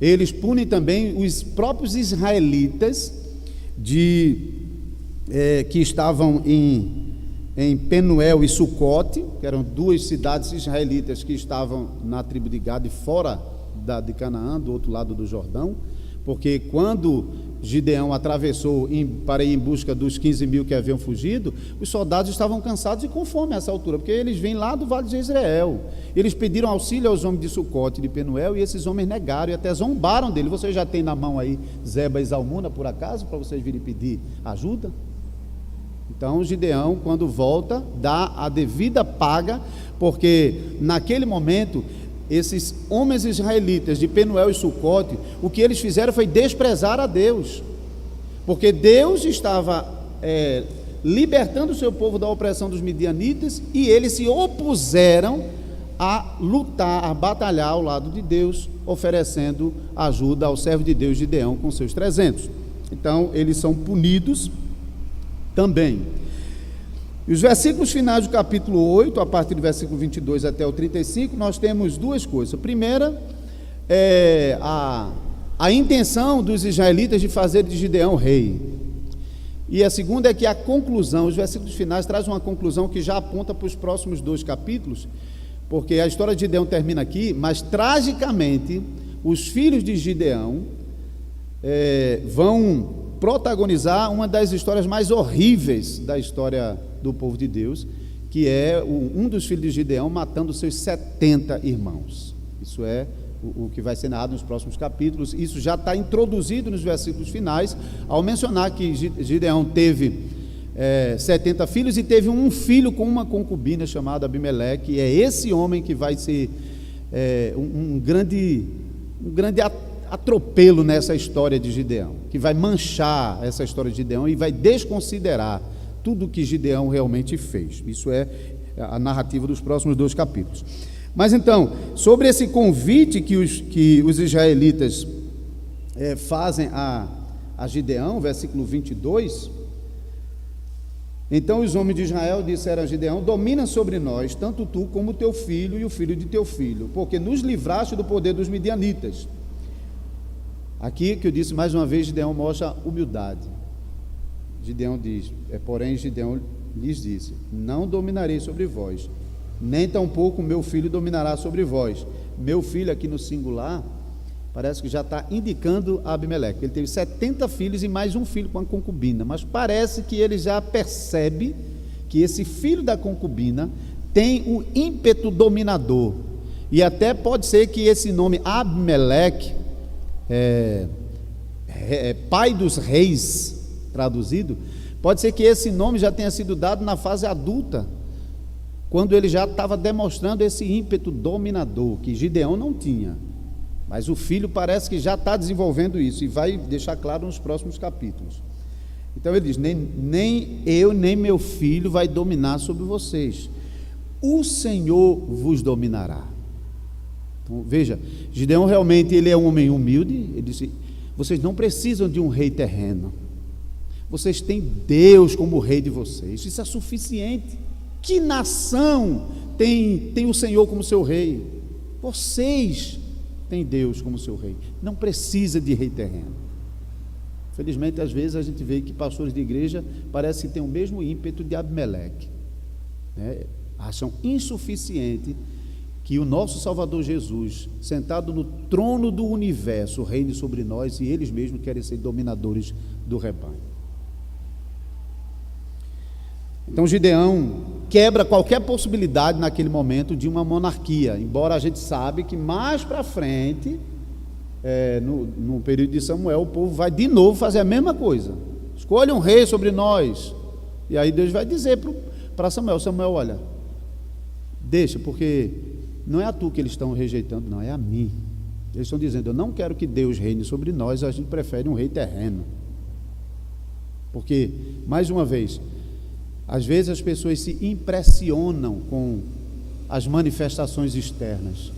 eles punem também os próprios israelitas que estavam em Penuel e Sucote, que eram 2 cidades israelitas que estavam na tribo de Gade, fora de Canaã, do outro lado do Jordão, porque quando Gideão atravessou para ir em busca dos 15 mil que haviam fugido, os soldados estavam cansados e com fome a essa altura, porque eles vêm lá do Vale de Jezreel. Eles pediram auxílio aos homens de Sucote e de Penuel, e esses homens negaram e até zombaram dele. Vocês já têm na mão aí Zeba e Zalmuna, por acaso, para vocês virem pedir ajuda? Então Gideão, quando volta, dá a devida paga, porque naquele momento esses homens israelitas de Penuel e Sucote, o que eles fizeram foi desprezar a Deus, porque Deus estava libertando o seu povo da opressão dos midianitas, e eles se opuseram a lutar, a batalhar ao lado de Deus, oferecendo ajuda ao servo de Deus Gideão com seus 300. Então, eles são punidos também. E os versículos finais do capítulo 8, a partir do versículo 22 até o 35, nós temos duas coisas. A primeira é a intenção dos israelitas de fazer de Gideão rei. E a segunda é que a conclusão, os versículos finais trazem uma conclusão que já aponta para os próximos 2 capítulos, porque a história de Gideão termina aqui, mas tragicamente os filhos de Gideão vão protagonizar uma das histórias mais horríveis da história do povo de Deus, que é um dos filhos de Gideão matando seus 70 irmãos. Isso é o que vai ser narrado nos próximos capítulos. Isso já está introduzido nos versículos finais, ao mencionar que Gideão teve 70 filhos e teve um filho com uma concubina chamada Abimeleque, e é esse homem que vai ser um grande atropelo nessa história de Gideão, que vai manchar essa história de Gideão e vai desconsiderar tudo o que Gideão realmente fez. Isso é a narrativa dos próximos 2 capítulos. Mas então, sobre esse convite que os israelitas fazem a Gideão, versículo 22, então os homens de Israel disseram a Gideão: domina sobre nós, tanto tu como teu filho e o filho de teu filho, porque nos livraste do poder dos midianitas. Aqui que eu disse mais uma vez, Gideão mostra humildade. Gideão diz, porém Gideão lhes disse: não dominarei sobre vós, nem tampouco meu filho dominará sobre vós. Meu filho aqui no singular, parece que já está indicando a Abimeleque. Ele teve 70 filhos e mais um filho com a concubina, mas parece que ele já percebe que esse filho da concubina tem um ímpeto dominador, e até pode ser que esse nome Abimeleque, pai dos reis, traduzido, pode ser que esse nome já tenha sido dado na fase adulta, quando ele já estava demonstrando esse ímpeto dominador, que Gideão não tinha, mas o filho parece que já está desenvolvendo isso, e vai deixar claro nos próximos capítulos. Então ele diz: nem eu, nem meu filho vai dominar sobre vocês, o Senhor vos dominará. Então veja, Gideão realmente ele é um homem humilde. Ele disse: vocês não precisam de um rei terreno, vocês têm Deus como rei de vocês, isso é suficiente. Que nação tem o Senhor como seu rei? Vocês têm Deus como seu rei, não precisa de rei terreno. Felizmente, às vezes a gente vê que pastores de igreja parece que têm o mesmo ímpeto de Abimeleque, acham insuficiente que o nosso Salvador Jesus, sentado no trono do universo, reine sobre nós, e eles mesmos querem ser dominadores do rebanho. Então Gideão quebra qualquer possibilidade naquele momento de uma monarquia, embora a gente sabe que mais para frente, no período de Samuel, o povo vai de novo fazer a mesma coisa: escolha um rei sobre nós. E aí Deus vai dizer para Samuel: Samuel, olha, deixa, porque não é a tu que eles estão rejeitando, não, é a mim. Eles estão dizendo: eu não quero que Deus reine sobre nós, a gente prefere um rei terreno. Porque, mais uma vez, às vezes as pessoas se impressionam com as manifestações externas.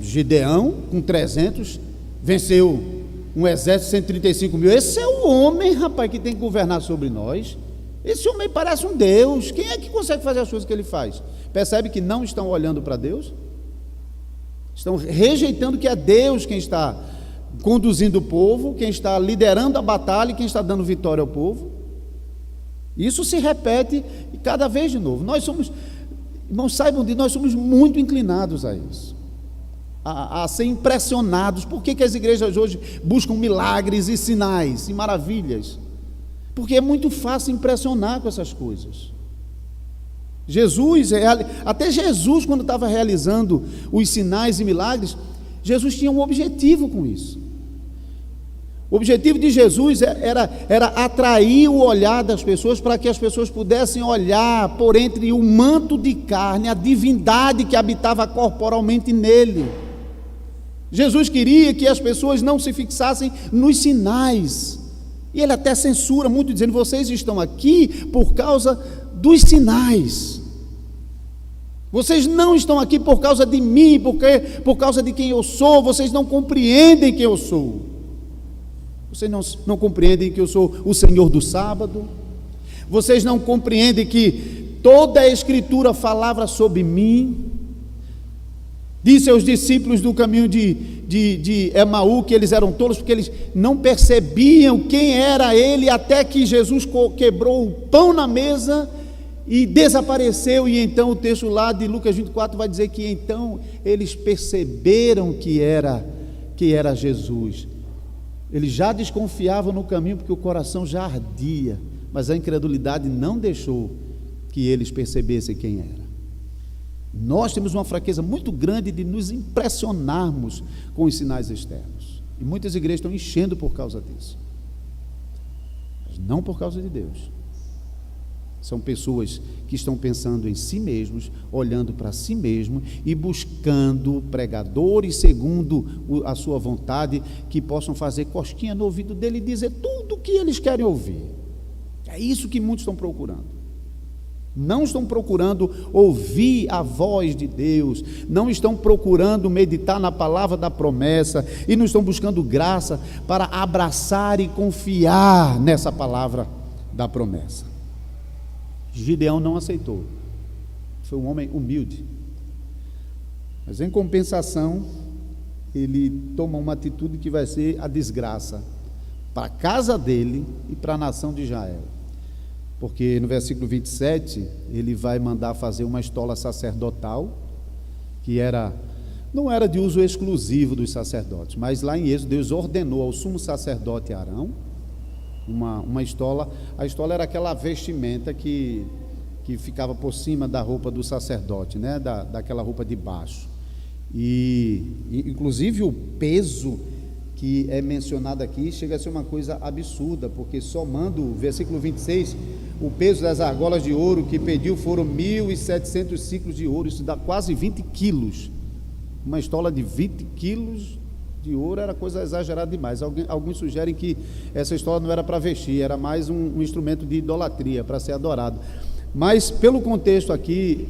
Gideão, com 300, venceu um exército de 135 mil. Esse é o homem, rapaz, que tem que governar sobre nós. Esse homem parece um Deus. Quem é que consegue fazer as coisas que ele faz? Percebe que não estão olhando para Deus? Estão rejeitando que é Deus quem está conduzindo o povo, quem está liderando a batalha e quem está dando vitória ao povo. Isso se repete cada vez de novo. Nós somos, irmãos, saibam disso, nós somos muito inclinados a isso, a ser impressionados. Por que as igrejas hoje buscam milagres e sinais e maravilhas? Porque é muito fácil impressionar com essas coisas. Até Jesus, quando estava realizando os sinais e milagres, Jesus tinha um objetivo com isso. O objetivo de Jesus era atrair o olhar das pessoas, para que as pessoas pudessem olhar por entre o manto de carne a divindade que habitava corporalmente nele. Jesus queria que as pessoas não se fixassem nos sinais, e ele até censura muito, dizendo: vocês estão aqui por causa dos sinais, Vocês não estão aqui por causa de mim, por causa de quem eu sou. Vocês não compreendem quem eu sou. Vocês não compreendem que eu sou o Senhor do sábado. Vocês não compreendem que toda a Escritura falava sobre mim. Disse aos discípulos do caminho de Emaú que eles eram tolos, porque eles não percebiam quem era ele, até que Jesus quebrou o pão na mesa e desapareceu. E então o texto lá de Lucas 24 vai dizer que então eles perceberam que era Jesus. Eles já desconfiavam no caminho, porque o coração já ardia, mas a incredulidade não deixou que eles percebessem quem era. Nós temos uma fraqueza muito grande de nos impressionarmos com os sinais externos, e muitas igrejas estão enchendo por causa disso, mas não por causa de Deus. São pessoas que estão pensando em si mesmos, olhando para si mesmo e buscando pregadores segundo a sua vontade, que possam fazer cosquinha no ouvido dele e dizer tudo o que eles querem ouvir. É isso que muitos estão procurando. Não estão procurando ouvir a voz de Deus, não estão procurando meditar na palavra da promessa, e não estão buscando graça para abraçar e confiar nessa palavra da promessa. Gideão não aceitou, foi um homem humilde, mas em compensação ele toma uma atitude que vai ser a desgraça para a casa dele e para a nação de Israel, porque no versículo 27 ele vai mandar fazer uma estola sacerdotal, que não era de uso exclusivo dos sacerdotes, mas lá em Êxodo Deus ordenou ao sumo sacerdote Arão uma estola. A estola era aquela vestimenta que ficava por cima da roupa do sacerdote, né? daquela roupa de baixo, e inclusive o peso que é mencionado aqui chega a ser uma coisa absurda, porque somando o versículo 26, o peso das argolas de ouro que pediu foram 1.700 ciclos de ouro, isso dá quase 20 quilos, uma estola de 20 quilos de ouro era coisa exagerada demais. Alguns sugerem que essa estola não era para vestir, era mais um instrumento de idolatria, para ser adorado. Mas pelo contexto aqui,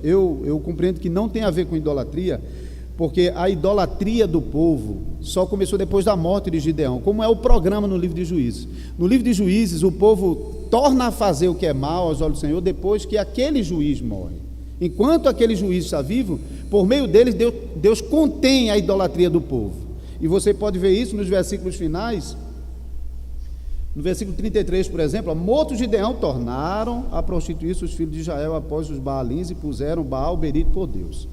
eu compreendo que não tem a ver com idolatria, porque a idolatria do povo só começou depois da morte de Gideão, como é o programa no livro de Juízes. No livro de Juízes, o povo torna a fazer o que é mal aos olhos do Senhor depois que aquele juiz morre. Enquanto aquele juiz está vivo, por meio deles, Deus contém a idolatria do povo. E você pode ver isso nos versículos finais. No versículo 33, por exemplo, morto Gideão, tornaram a prostituir-se os filhos de Israel após os Baalins e puseram Baal Berite por Deus.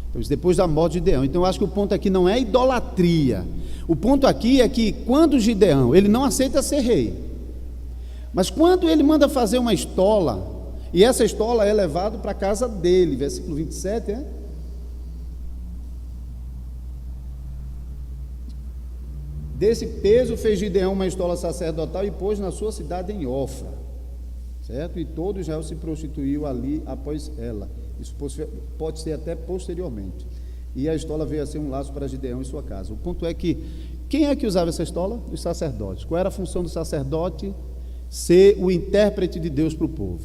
Então, isso depois da morte de Gideão. Então, eu acho que o ponto aqui não é idolatria. O ponto aqui é que quando Gideão, ele não aceita ser rei, mas quando ele manda fazer uma estola, e essa estola é levada para a casa dele, versículo 27, Desse peso fez Gideão uma estola sacerdotal e pôs na sua cidade em Ofra, certo? E todo Israel se prostituiu ali após ela. Isso pode ser até posteriormente. E a estola veio a ser um laço para Gideão e sua casa. O ponto é que, quem é que usava essa estola? Os sacerdotes. Qual era a função do sacerdote? Ser o intérprete de Deus para o povo.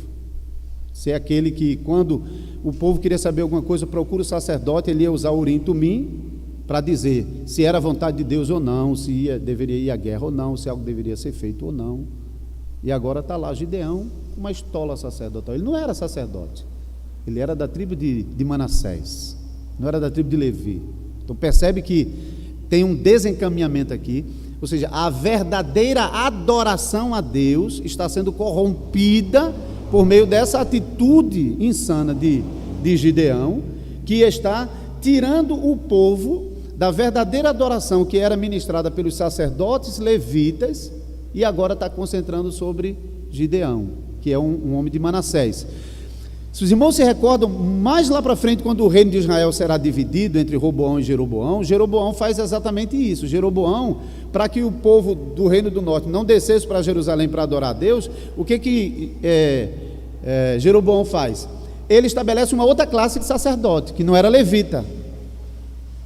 Ser aquele que, quando o povo queria saber alguma coisa, procura o sacerdote, ele ia usar o Urim e Tumim para dizer se era vontade de Deus ou não, se deveria ir à guerra ou não, se algo deveria ser feito ou não. E agora está lá Gideão com uma estola sacerdotal. Ele não era sacerdote, ele era da tribo de Manassés, não era da tribo de Levi. Então percebe que tem um desencaminhamento aqui, ou seja, a verdadeira adoração a Deus está sendo corrompida por meio dessa atitude insana de Gideão, que está tirando o povo da verdadeira adoração que era ministrada pelos sacerdotes levitas, e agora está concentrando sobre Gideão, que é um homem de Manassés. Se os irmãos se recordam, mais lá para frente, quando o reino de Israel será dividido entre Roboão e Jeroboão, Jeroboão faz exatamente isso. Jeroboão, para que o povo do reino do norte não descesse para Jerusalém para adorar a Deus, o que Jeroboão faz? Ele estabelece uma outra classe de sacerdote, que não era levita,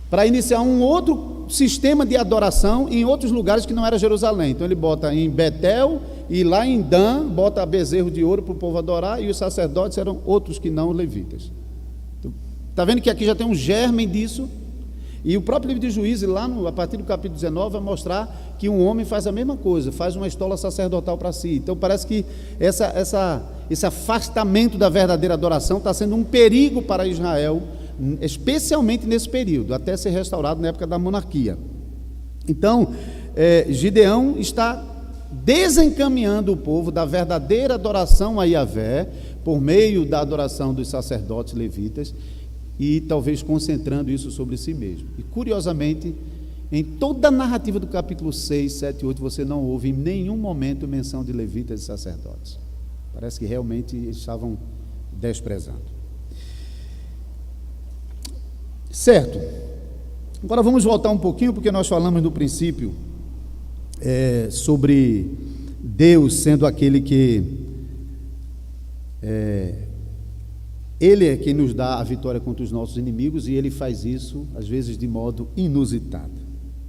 para iniciar um outro sistema de adoração em outros lugares que não era Jerusalém. Então ele bota em Betel e lá em Dan, bota bezerro de ouro para o povo adorar, e os sacerdotes eram outros que não levitas. Está vendo que aqui já tem um germe disso? E o próprio livro de Juízes, a partir do capítulo 19, vai mostrar que um homem faz a mesma coisa, faz uma estola sacerdotal para si. Então parece que esse afastamento da verdadeira adoração está sendo um perigo para Israel, especialmente nesse período, até ser restaurado na época da monarquia. Então, Gideão está desencaminhando o povo da verdadeira adoração a Yahvé, por meio da adoração dos sacerdotes levitas, e talvez concentrando isso sobre si mesmo. E curiosamente, em toda a narrativa do capítulo 6, 7 e 8, você não ouve em nenhum momento menção de levitas e sacerdotes. Parece que realmente estavam desprezando. Certo. Agora vamos voltar um pouquinho, porque nós falamos no princípio sobre Deus sendo aquele que Ele é quem nos dá a vitória contra os nossos inimigos, e Ele faz isso, às vezes, de modo inusitado,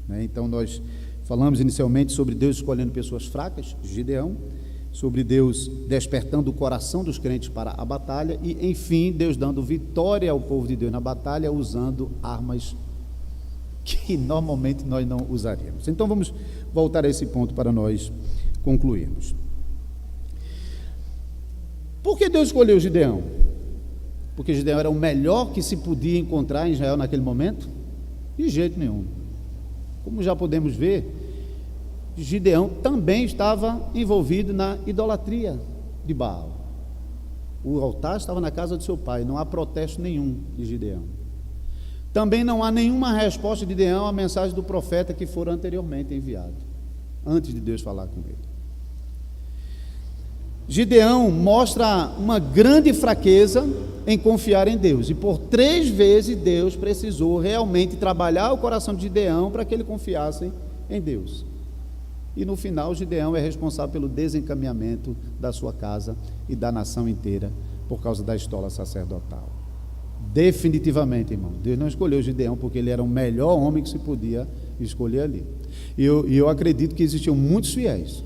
né? Então, nós falamos inicialmente sobre Deus escolhendo pessoas fracas, Gideão, sobre Deus despertando o coração dos crentes para a batalha, e, enfim, Deus dando vitória ao povo de Deus na batalha, usando armas que normalmente nós não usaríamos. Então, vamos voltar a esse ponto para nós concluirmos. Por que Deus escolheu Gideão? Porque Gideão era o melhor que se podia encontrar em Israel naquele momento? De jeito nenhum. Como já podemos ver, Gideão também estava envolvido na idolatria de Baal. O altar estava na casa de seu pai, não há protesto nenhum de Gideão. Também não há nenhuma resposta de Gideão à mensagem do profeta que fora anteriormente enviado, antes de Deus falar com ele. Gideão mostra uma grande fraqueza em confiar em Deus, e por 3 vezes Deus precisou realmente trabalhar o coração de Gideão para que ele confiasse em Deus. E no final, Gideão é responsável pelo desencaminhamento da sua casa e da nação inteira por causa da estola sacerdotal. Definitivamente, irmão, Deus não escolheu Gideão porque ele era o melhor homem que se podia escolher ali. E eu acredito que existiam muitos fiéis,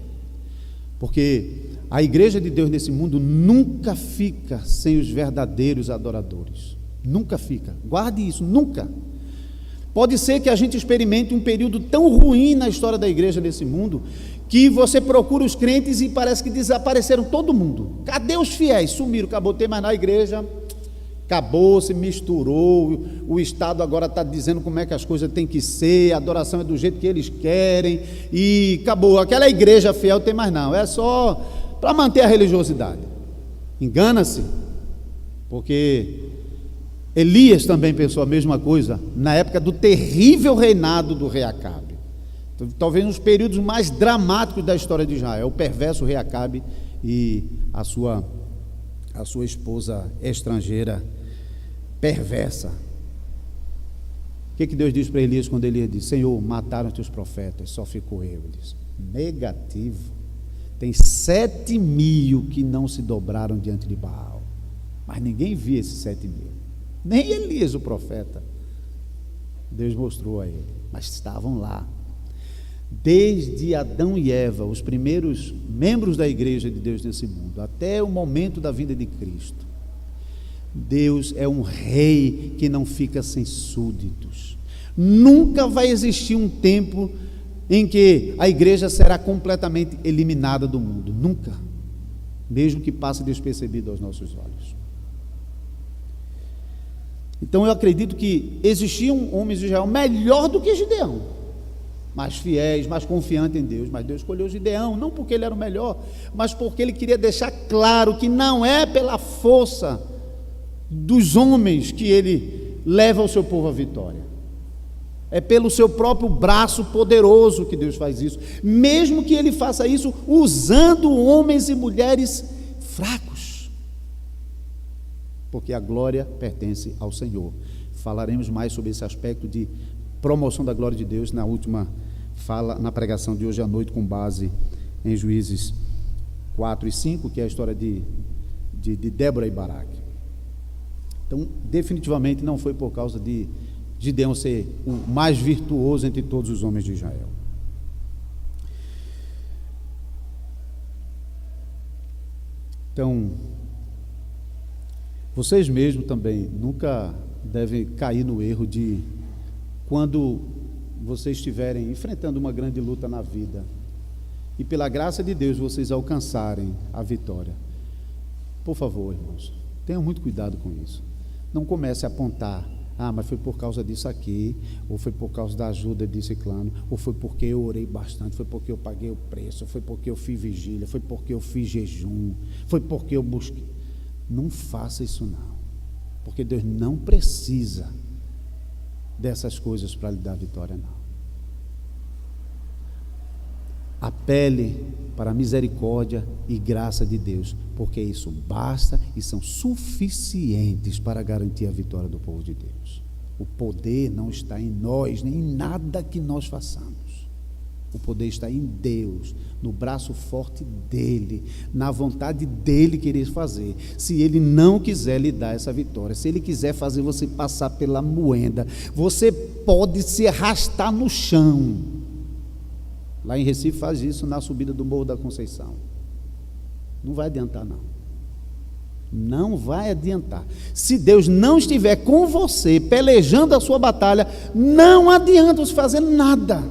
porque a igreja de Deus nesse mundo nunca fica sem os verdadeiros adoradores. Nunca fica. Guarde isso, nunca. Pode ser que a gente experimente um período tão ruim na história da igreja nesse mundo, que você procura os crentes e parece que desapareceram todo mundo. Cadê os fiéis? Sumiram, acabou de ter mais na igreja, acabou, se misturou, o Estado agora está dizendo como é que as coisas têm que ser, a adoração é do jeito que eles querem, e acabou, aquela igreja fiel tem mais não, é só para manter a religiosidade. Engana-se, porque Elias também pensou a mesma coisa na época do terrível reinado do rei Acabe. Talvez um dos períodos mais dramáticos da história de Israel, o perverso rei Acabe e a sua esposa estrangeira perversa. O que Deus disse para Elias quando Elias disse: Senhor, mataram os teus profetas, só ficou eu? Ele disse: negativo, tem 7.000 que não se dobraram diante de Baal, mas ninguém viu esses 7.000, nem Elias o profeta. Deus mostrou a ele, mas estavam lá. Desde Adão e Eva, os primeiros membros da igreja de Deus nesse mundo, até o momento da vinda de Cristo, Deus é um rei que não fica sem súditos. Nunca vai existir um tempo em que a igreja será completamente eliminada do mundo, nunca, mesmo que passe despercebido aos nossos olhos. Então eu acredito que existiam homens de Israel melhor do que Gideão, mais fiéis, mais confiantes em Deus, mas Deus escolheu Gideão, não porque ele era o melhor, mas porque ele queria deixar claro que não é pela força dos homens que ele leva o seu povo à vitória, é pelo seu próprio braço poderoso que Deus faz isso, mesmo que ele faça isso usando homens e mulheres fracos, porque a glória pertence ao Senhor. Falaremos mais sobre esse aspecto de promoção da glória de Deus na última fala, na pregação de hoje à noite, com base em Juízes 4 e 5, que é a história de Débora e Baraque. Então, definitivamente não foi por causa de Gideão ser o mais virtuoso entre todos os homens de Israel. Então, vocês mesmos também nunca deve cair no erro de, quando vocês estiverem enfrentando uma grande luta na vida, e pela graça de Deus vocês alcançarem a vitória, por favor, irmãos, tenham muito cuidado com isso. Não comece a apontar: mas foi por causa disso aqui, ou foi por causa da ajuda de ciclano, ou foi porque eu orei bastante, foi porque eu paguei o preço, foi porque eu fiz vigília, foi porque eu fiz jejum, foi porque eu busquei. Não faça isso não, porque Deus não precisa dessas coisas para lhe dar vitória, não. Apele para a misericórdia e graça de Deus, porque isso basta e são suficientes para garantir a vitória do povo de Deus. O poder não está em nós, nem em nada que nós façamos. O poder está em Deus, no braço forte dEle, na vontade dEle querer fazer. Se Ele não quiser lhe dar essa vitória, se Ele quiser fazer você passar pela moenda, você pode se arrastar no chão. Lá em Recife faz isso na subida do Morro da Conceição. Não vai adiantar não. Não vai adiantar. Se Deus não estiver com você, pelejando a sua batalha, não adianta você fazer nada.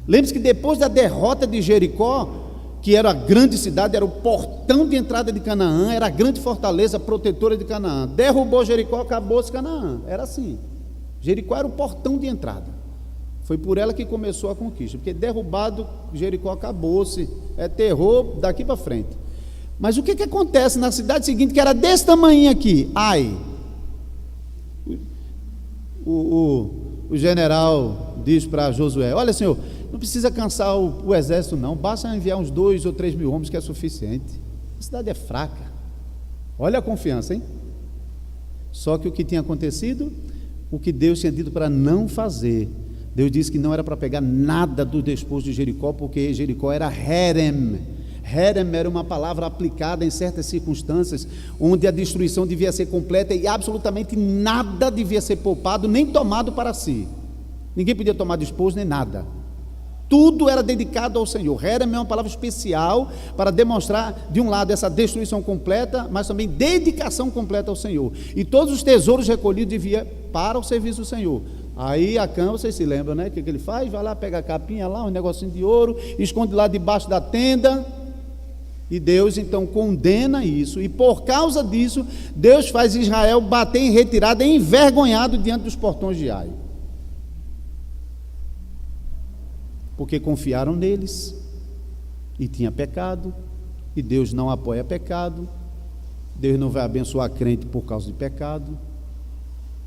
Lembre-se que depois da derrota de Jericó, que era a grande cidade, era o portão de entrada de Canaã, era a grande fortaleza protetora de Canaã. Derrubou Jericó, acabou-se Canaã. Era assim. Jericó era o portão de entrada. Foi por ela que começou a conquista, porque derrubado, Jericó acabou-se, é terror daqui para frente. Mas o que acontece na cidade seguinte, que era desse tamanho aqui? O general diz para Josué: olha, senhor, não precisa cansar o exército não, basta enviar uns 2 ou 3 mil homens que é suficiente. A cidade é fraca. Olha a confiança, hein? Só que o que tinha acontecido, o que Deus tinha dito para não fazer, Deus disse que não era para pegar nada do despojo de Jericó, porque Jericó era herem. Herem era uma palavra aplicada em certas circunstâncias, onde a destruição devia ser completa e absolutamente nada devia ser poupado, nem tomado para si. Ninguém podia tomar despojo nem nada. Tudo era dedicado ao Senhor. Herem é uma palavra especial para demonstrar, de um lado, essa destruição completa, mas também dedicação completa ao Senhor. E todos os tesouros recolhidos deviam para o serviço do Senhor. Aí Acã, vocês se lembram, né? O que ele faz? Vai lá, pega a capinha lá, um negocinho de ouro, esconde lá debaixo da tenda. E Deus então condena isso. E por causa disso, Deus faz Israel bater em retirada, envergonhado diante dos portões de Ai. Porque confiaram neles e tinha pecado, e Deus não apoia pecado. Deus não vai abençoar crente por causa de pecado.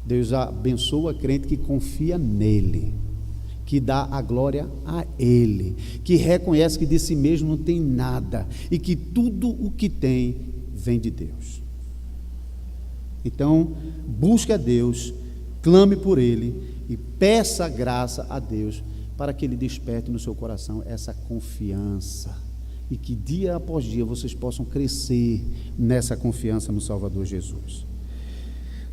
Deus abençoa crente que confia nele, que dá a glória a Ele, que reconhece que de si mesmo não tem nada e que tudo o que tem vem de Deus. Então, busque a Deus, clame por Ele e peça graça a Deus para que Ele desperte no seu coração essa confiança e que dia após dia vocês possam crescer nessa confiança no Salvador Jesus.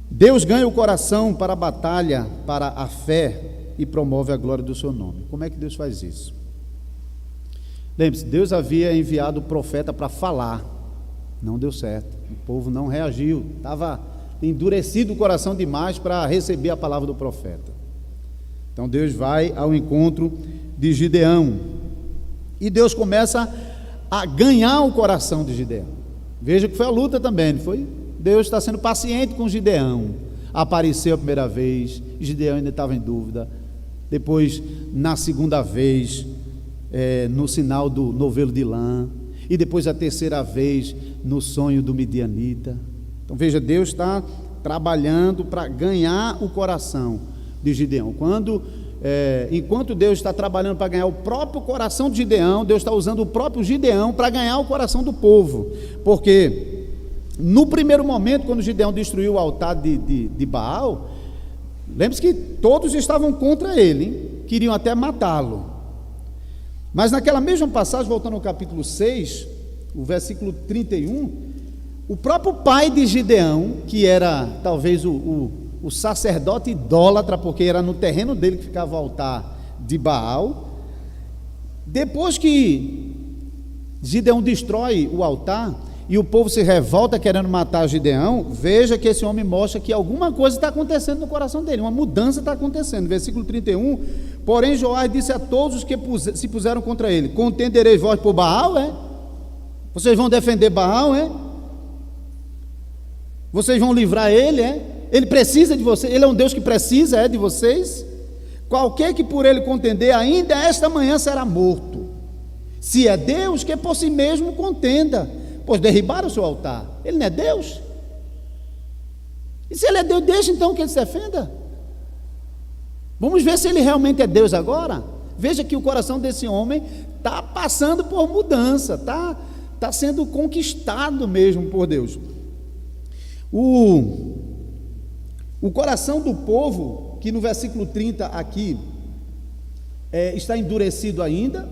Deus ganha o coração para a batalha, para a fé, e promove a glória do seu nome. Como é que Deus faz isso? Lembre-se, Deus havia enviado o profeta para falar, não deu certo, o povo não reagiu, estava endurecido o coração demais para receber a palavra do profeta. Então Deus vai ao encontro de Gideão, e Deus começa a ganhar o coração de Gideão. Veja que foi a luta também, não foi? Deus está sendo paciente com Gideão. Apareceu a primeira vez, Gideão ainda estava em dúvida. Depois, na segunda vez, no sinal do novelo de lã. E depois a terceira vez, no sonho do midianita. Então veja, Deus está trabalhando para ganhar o coração de Gideão. Enquanto Deus está trabalhando para ganhar o próprio coração de Gideão, Deus está usando o próprio Gideão para ganhar o coração do povo. Porque no primeiro momento, quando Gideão destruiu o altar de Baal, lembre-se que todos estavam contra ele, hein? Queriam até matá-lo. Mas naquela mesma passagem, voltando ao capítulo 6, o versículo 31, o próprio pai de Gideão, que era talvez o sacerdote idólatra, porque era no terreno dele que ficava o altar de Baal, depois que Gideão destrói o altar, e o povo se revolta querendo matar Gideão, veja que esse homem mostra que alguma coisa está acontecendo no coração dele, uma mudança está acontecendo. Versículo 31, porém Joás disse a todos os que se puseram contra ele: contendereis vós por Baal, é? Vocês vão defender Baal, é? Vocês vão livrar ele, é? Ele precisa de vocês, ele é um Deus que precisa, de vocês. Qualquer que por ele contender, ainda esta manhã será morto. Se é Deus, que por si mesmo contenda, pois derribaram o seu altar. Ele não é Deus? E se ele é Deus, deixa então que ele se defenda. Vamos ver se ele realmente é Deus agora. Veja que o coração desse homem está passando por mudança, está sendo conquistado mesmo por Deus. O coração do povo, que no versículo 30 aqui está endurecido ainda,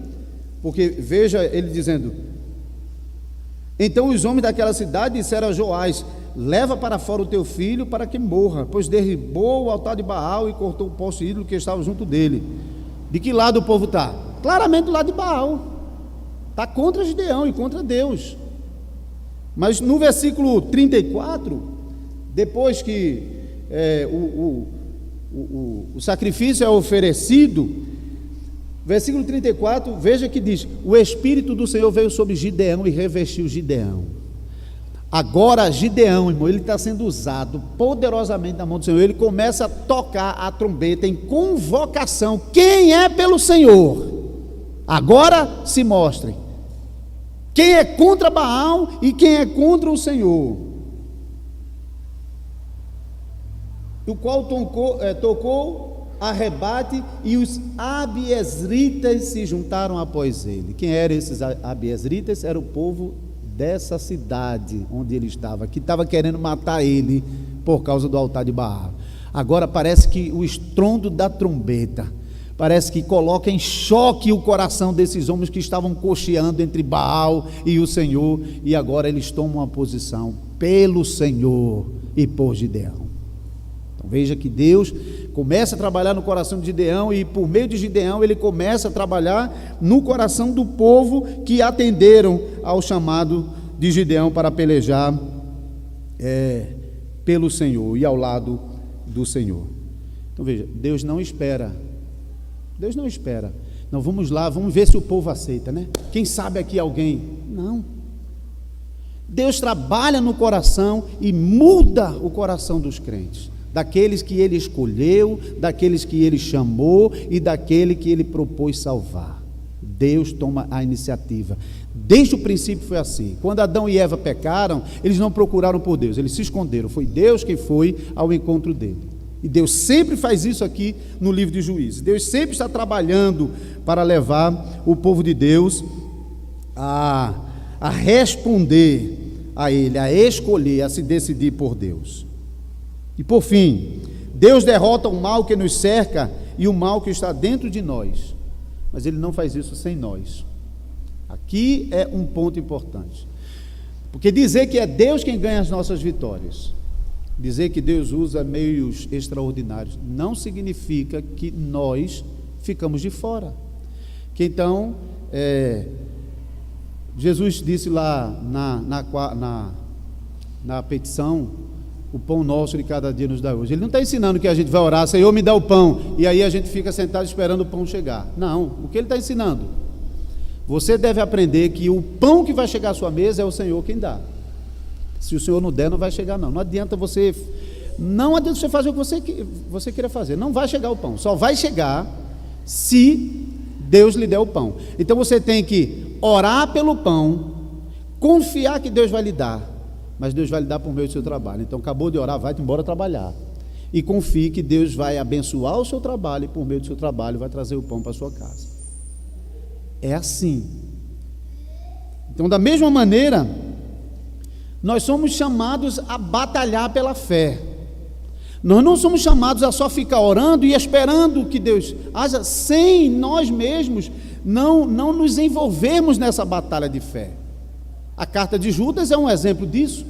porque veja ele dizendo: então os homens daquela cidade disseram a Joás: leva para fora o teu filho para que morra, pois derribou o altar de Baal e cortou o poste ídolo que estava junto dele. De que lado o povo está? Claramente do lado de Baal, está contra Gideão e contra Deus. Mas no versículo 34, depois que o sacrifício é oferecido, versículo 34, veja que diz: o Espírito do Senhor veio sobre Gideão e revestiu Gideão. Agora Gideão, irmão, ele está sendo usado poderosamente na mão do Senhor. Ele começa a tocar a trombeta em convocação. Quem é pelo Senhor? Agora se mostrem. Quem é contra Baal e quem é contra o Senhor? O qual tocou arrebate, e os abiesritas se juntaram após ele. Quem eram esses abiesritas? Era o povo dessa cidade onde ele estava, que estava querendo matar ele por causa do altar de Baal. Agora parece que o estrondo da trombeta parece que coloca em choque o coração desses homens que estavam cocheando entre Baal e o Senhor, e agora eles tomam uma posição pelo Senhor e por Gideão. Então veja que Deus começa a trabalhar no coração de Gideão, e por meio de Gideão ele começa a trabalhar no coração do povo que atenderam ao chamado de Gideão para pelejar pelo Senhor e ao lado do Senhor. Então veja, Deus não espera. Não, vamos lá, vamos ver se o povo aceita, né? Quem sabe aqui alguém? Não. Deus trabalha no coração e muda o coração dos crentes, daqueles que ele escolheu, daqueles que ele chamou e daquele que ele propôs salvar. Deus toma a iniciativa. Desde o princípio foi assim. Quando Adão e Eva pecaram, eles não procuraram por Deus, eles se esconderam. Foi Deus quem foi ao encontro dele. E Deus sempre faz isso aqui no livro de Juízes. Deus sempre está trabalhando para levar o povo de Deus a responder a Ele, a escolher, a se decidir por Deus. E por fim, Deus derrota o mal que nos cerca e o mal que está dentro de nós, mas Ele não faz isso sem nós. Aqui é um ponto importante, porque dizer que é Deus quem ganha as nossas vitórias, dizer que Deus usa meios extraordinários, não significa que nós ficamos de fora. Que então, Jesus disse lá na petição: o pão nosso de cada dia nos dá hoje. Ele não está ensinando que a gente vai orar: Senhor, me dá o pão, e aí a gente fica sentado esperando o pão chegar. Não, o que ele está ensinando? Você deve aprender que o pão que vai chegar à sua mesa é o Senhor quem dá. Se o Senhor não der, não vai chegar não. Não adianta você fazer o que você queira fazer. Não vai chegar o pão. Só vai chegar se Deus lhe der o pão. Então você tem que orar pelo pão, confiar que Deus vai lhe dar, mas Deus vai lhe dar por meio do seu trabalho. Então acabou de orar, vai embora trabalhar. E confie que Deus vai abençoar o seu trabalho, e por meio do seu trabalho vai trazer o pão para a sua casa. É assim. Então, da mesma maneira, nós somos chamados a batalhar pela fé. Nós não somos chamados a só ficar orando e esperando que Deus haja, sem nós mesmos não nos envolvermos nessa batalha de fé. A carta de Judas é um exemplo disso.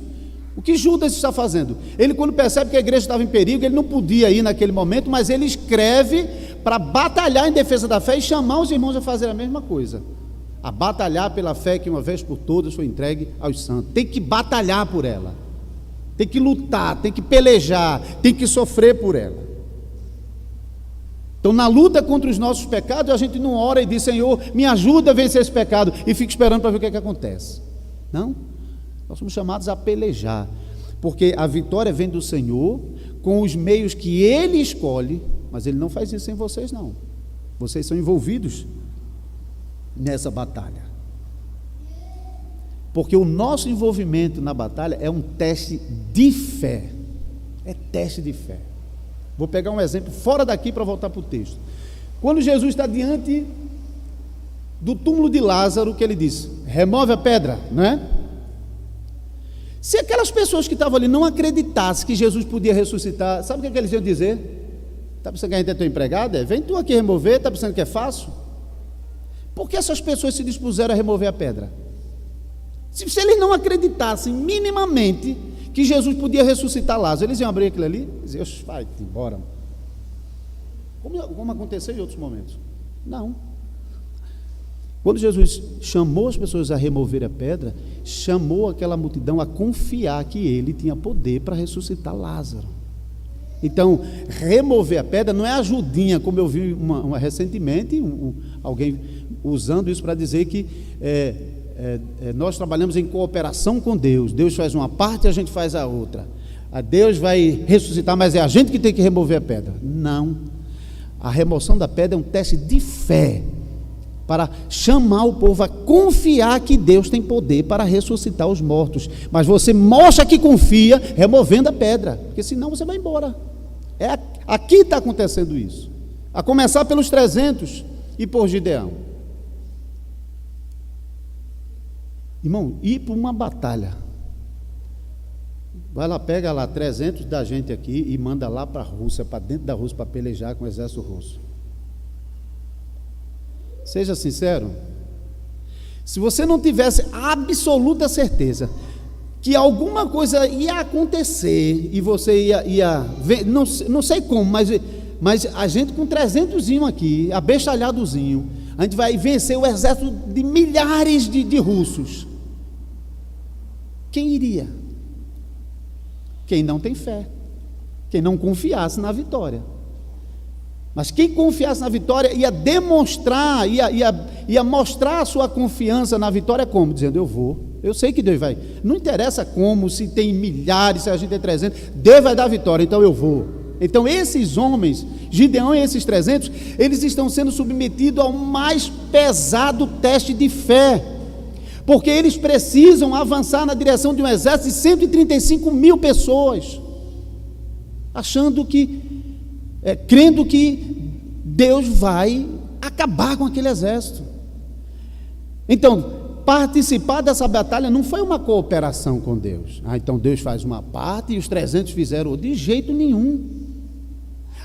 O que Judas está fazendo? Ele, quando percebe que a igreja estava em perigo, ele não podia ir naquele momento, mas ele escreve para batalhar em defesa da fé e chamar os irmãos a fazer a mesma coisa. a batalhar pela fé que uma vez por todas foi entregue aos santos. Tem que batalhar por ela, tem que lutar, tem que pelejar, tem que sofrer por ela. Então, na luta contra os nossos pecados, a gente não ora e diz: Senhor, me ajuda a vencer esse pecado, e fica esperando para ver o que é que acontece. Não, nós somos chamados a pelejar, porque a vitória vem do Senhor, com os meios que Ele escolhe, mas Ele não faz isso sem vocês não. Vocês são envolvidos nessa batalha, porque o nosso envolvimento na batalha é um teste de fé, é teste de fé. Vou pegar um exemplo fora daqui para voltar para o texto. Quando Jesus está diante do túmulo de Lázaro, que ele diz: remove a pedra, não é? Se aquelas pessoas que estavam ali não acreditassem que Jesus podia ressuscitar, sabe o que eles iam dizer? Está pensando que a gente é teu empregado? Vem tu aqui remover, está pensando que é fácil? Por que essas pessoas se dispuseram a remover a pedra? Se eles não acreditassem minimamente que Jesus podia ressuscitar Lázaro, eles iam abrir aquilo ali e dizer: vai-te embora. Como aconteceu em outros momentos. Não. Quando Jesus chamou as pessoas a remover a pedra, chamou aquela multidão a confiar que ele tinha poder para ressuscitar Lázaro. Então, remover a pedra não é ajudinha, como eu vi recentemente, alguém usando isso para dizer que nós trabalhamos em cooperação com Deus. Deus faz uma parte e a gente faz a outra. Deus vai ressuscitar, mas é a gente que tem que remover a pedra. Não. A remoção da pedra é um teste de fé, para chamar o povo a confiar que Deus tem poder para ressuscitar os mortos. Mas você mostra que confia removendo a pedra, porque senão você vai embora. Aqui está acontecendo isso, a começar pelos 300 e por Gideão. Irmão, ir para uma batalha, vai lá, pega lá 300 da gente aqui e manda lá para a Rússia, para dentro da Rússia, para pelejar com o exército russo. Seja sincero, se você não tivesse absoluta certeza que alguma coisa ia acontecer e você ia ver, não sei como, mas a gente com 300zinho aqui, abestalhadozinho, a gente vai vencer o exército de milhares de russos. Quem iria? Quem não tem fé, quem não confiasse na vitória. Mas quem confiasse na vitória ia demonstrar, ia mostrar a sua confiança na vitória como? Dizendo: eu sei que Deus vai, não interessa como, se tem milhares, se a gente tem 300, Deus vai dar a vitória, então eu vou. Então esses homens, Gideão e esses 300, eles estão sendo submetidos ao mais pesado teste de fé, porque eles precisam avançar na direção de um exército de 135 mil pessoas, achando crendo que Deus vai acabar com aquele exército. Então, participar dessa batalha não foi uma cooperação com Deus. Então Deus faz uma parte e os 300 fizeram de jeito nenhum.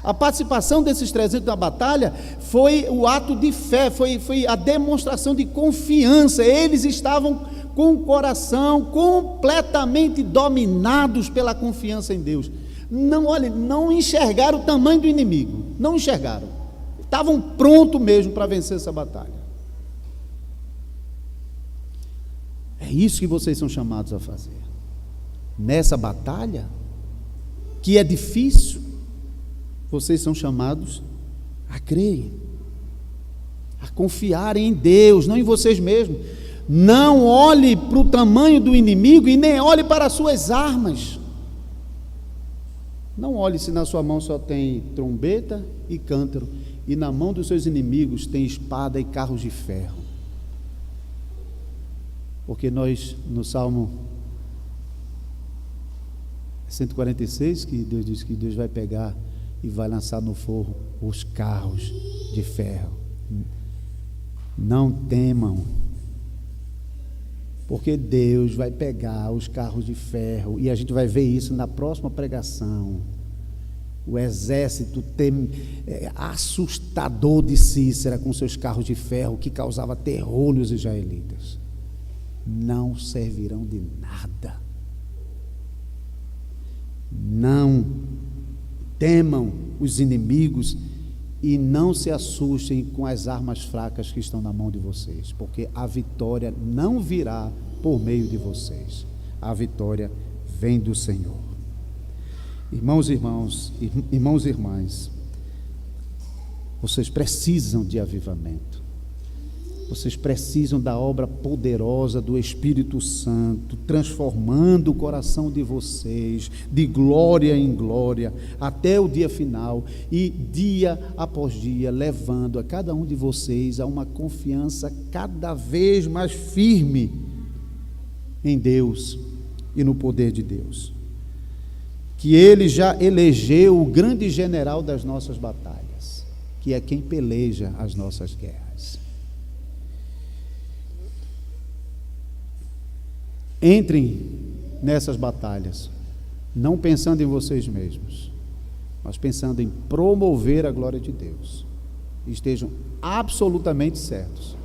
A participação desses 300 na batalha foi o ato de fé, foi a demonstração de confiança. Eles estavam com o coração completamente dominados pela confiança em Deus. Não enxergaram o tamanho do inimigo, não enxergaram, estavam prontos mesmo para vencer essa batalha. É isso que vocês são chamados a fazer, nessa batalha, que é difícil, vocês são chamados a crer, a confiarem em Deus, não em vocês mesmos. Não olhe para o tamanho do inimigo e nem olhe para as suas armas. Não olhe se na sua mão só tem trombeta e cântaro, e na mão dos seus inimigos tem espada e carros de ferro. Porque nós, no Salmo 146, que Deus diz que Deus vai pegar e vai lançar no fogo os carros de ferro. Não temam, porque Deus vai pegar os carros de ferro, e a gente vai ver isso na próxima pregação. O exército assustador de Cícera com seus carros de ferro, que causava terror nos israelitas, não servirão de nada. Não temam os inimigos E não se assustem com as armas fracas que estão na mão de vocês, porque a vitória não virá por meio de vocês. A vitória vem do Senhor. Irmãos e irmãs, vocês precisam de avivamento. Vocês precisam da obra poderosa do Espírito Santo, transformando o coração de vocês, de glória em glória, até o dia final, e dia após dia, levando a cada um de vocês a uma confiança cada vez mais firme em Deus e no poder de Deus. Que Ele já elegeu o grande general das nossas batalhas, que é quem peleja as nossas guerras. Entrem nessas batalhas, não pensando em vocês mesmos, mas pensando em promover a glória de Deus. Estejam absolutamente certos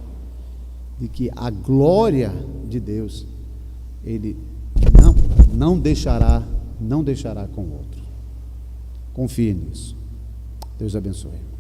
de que a glória de Deus, Ele não deixará com o outro. Confie nisso. Deus abençoe.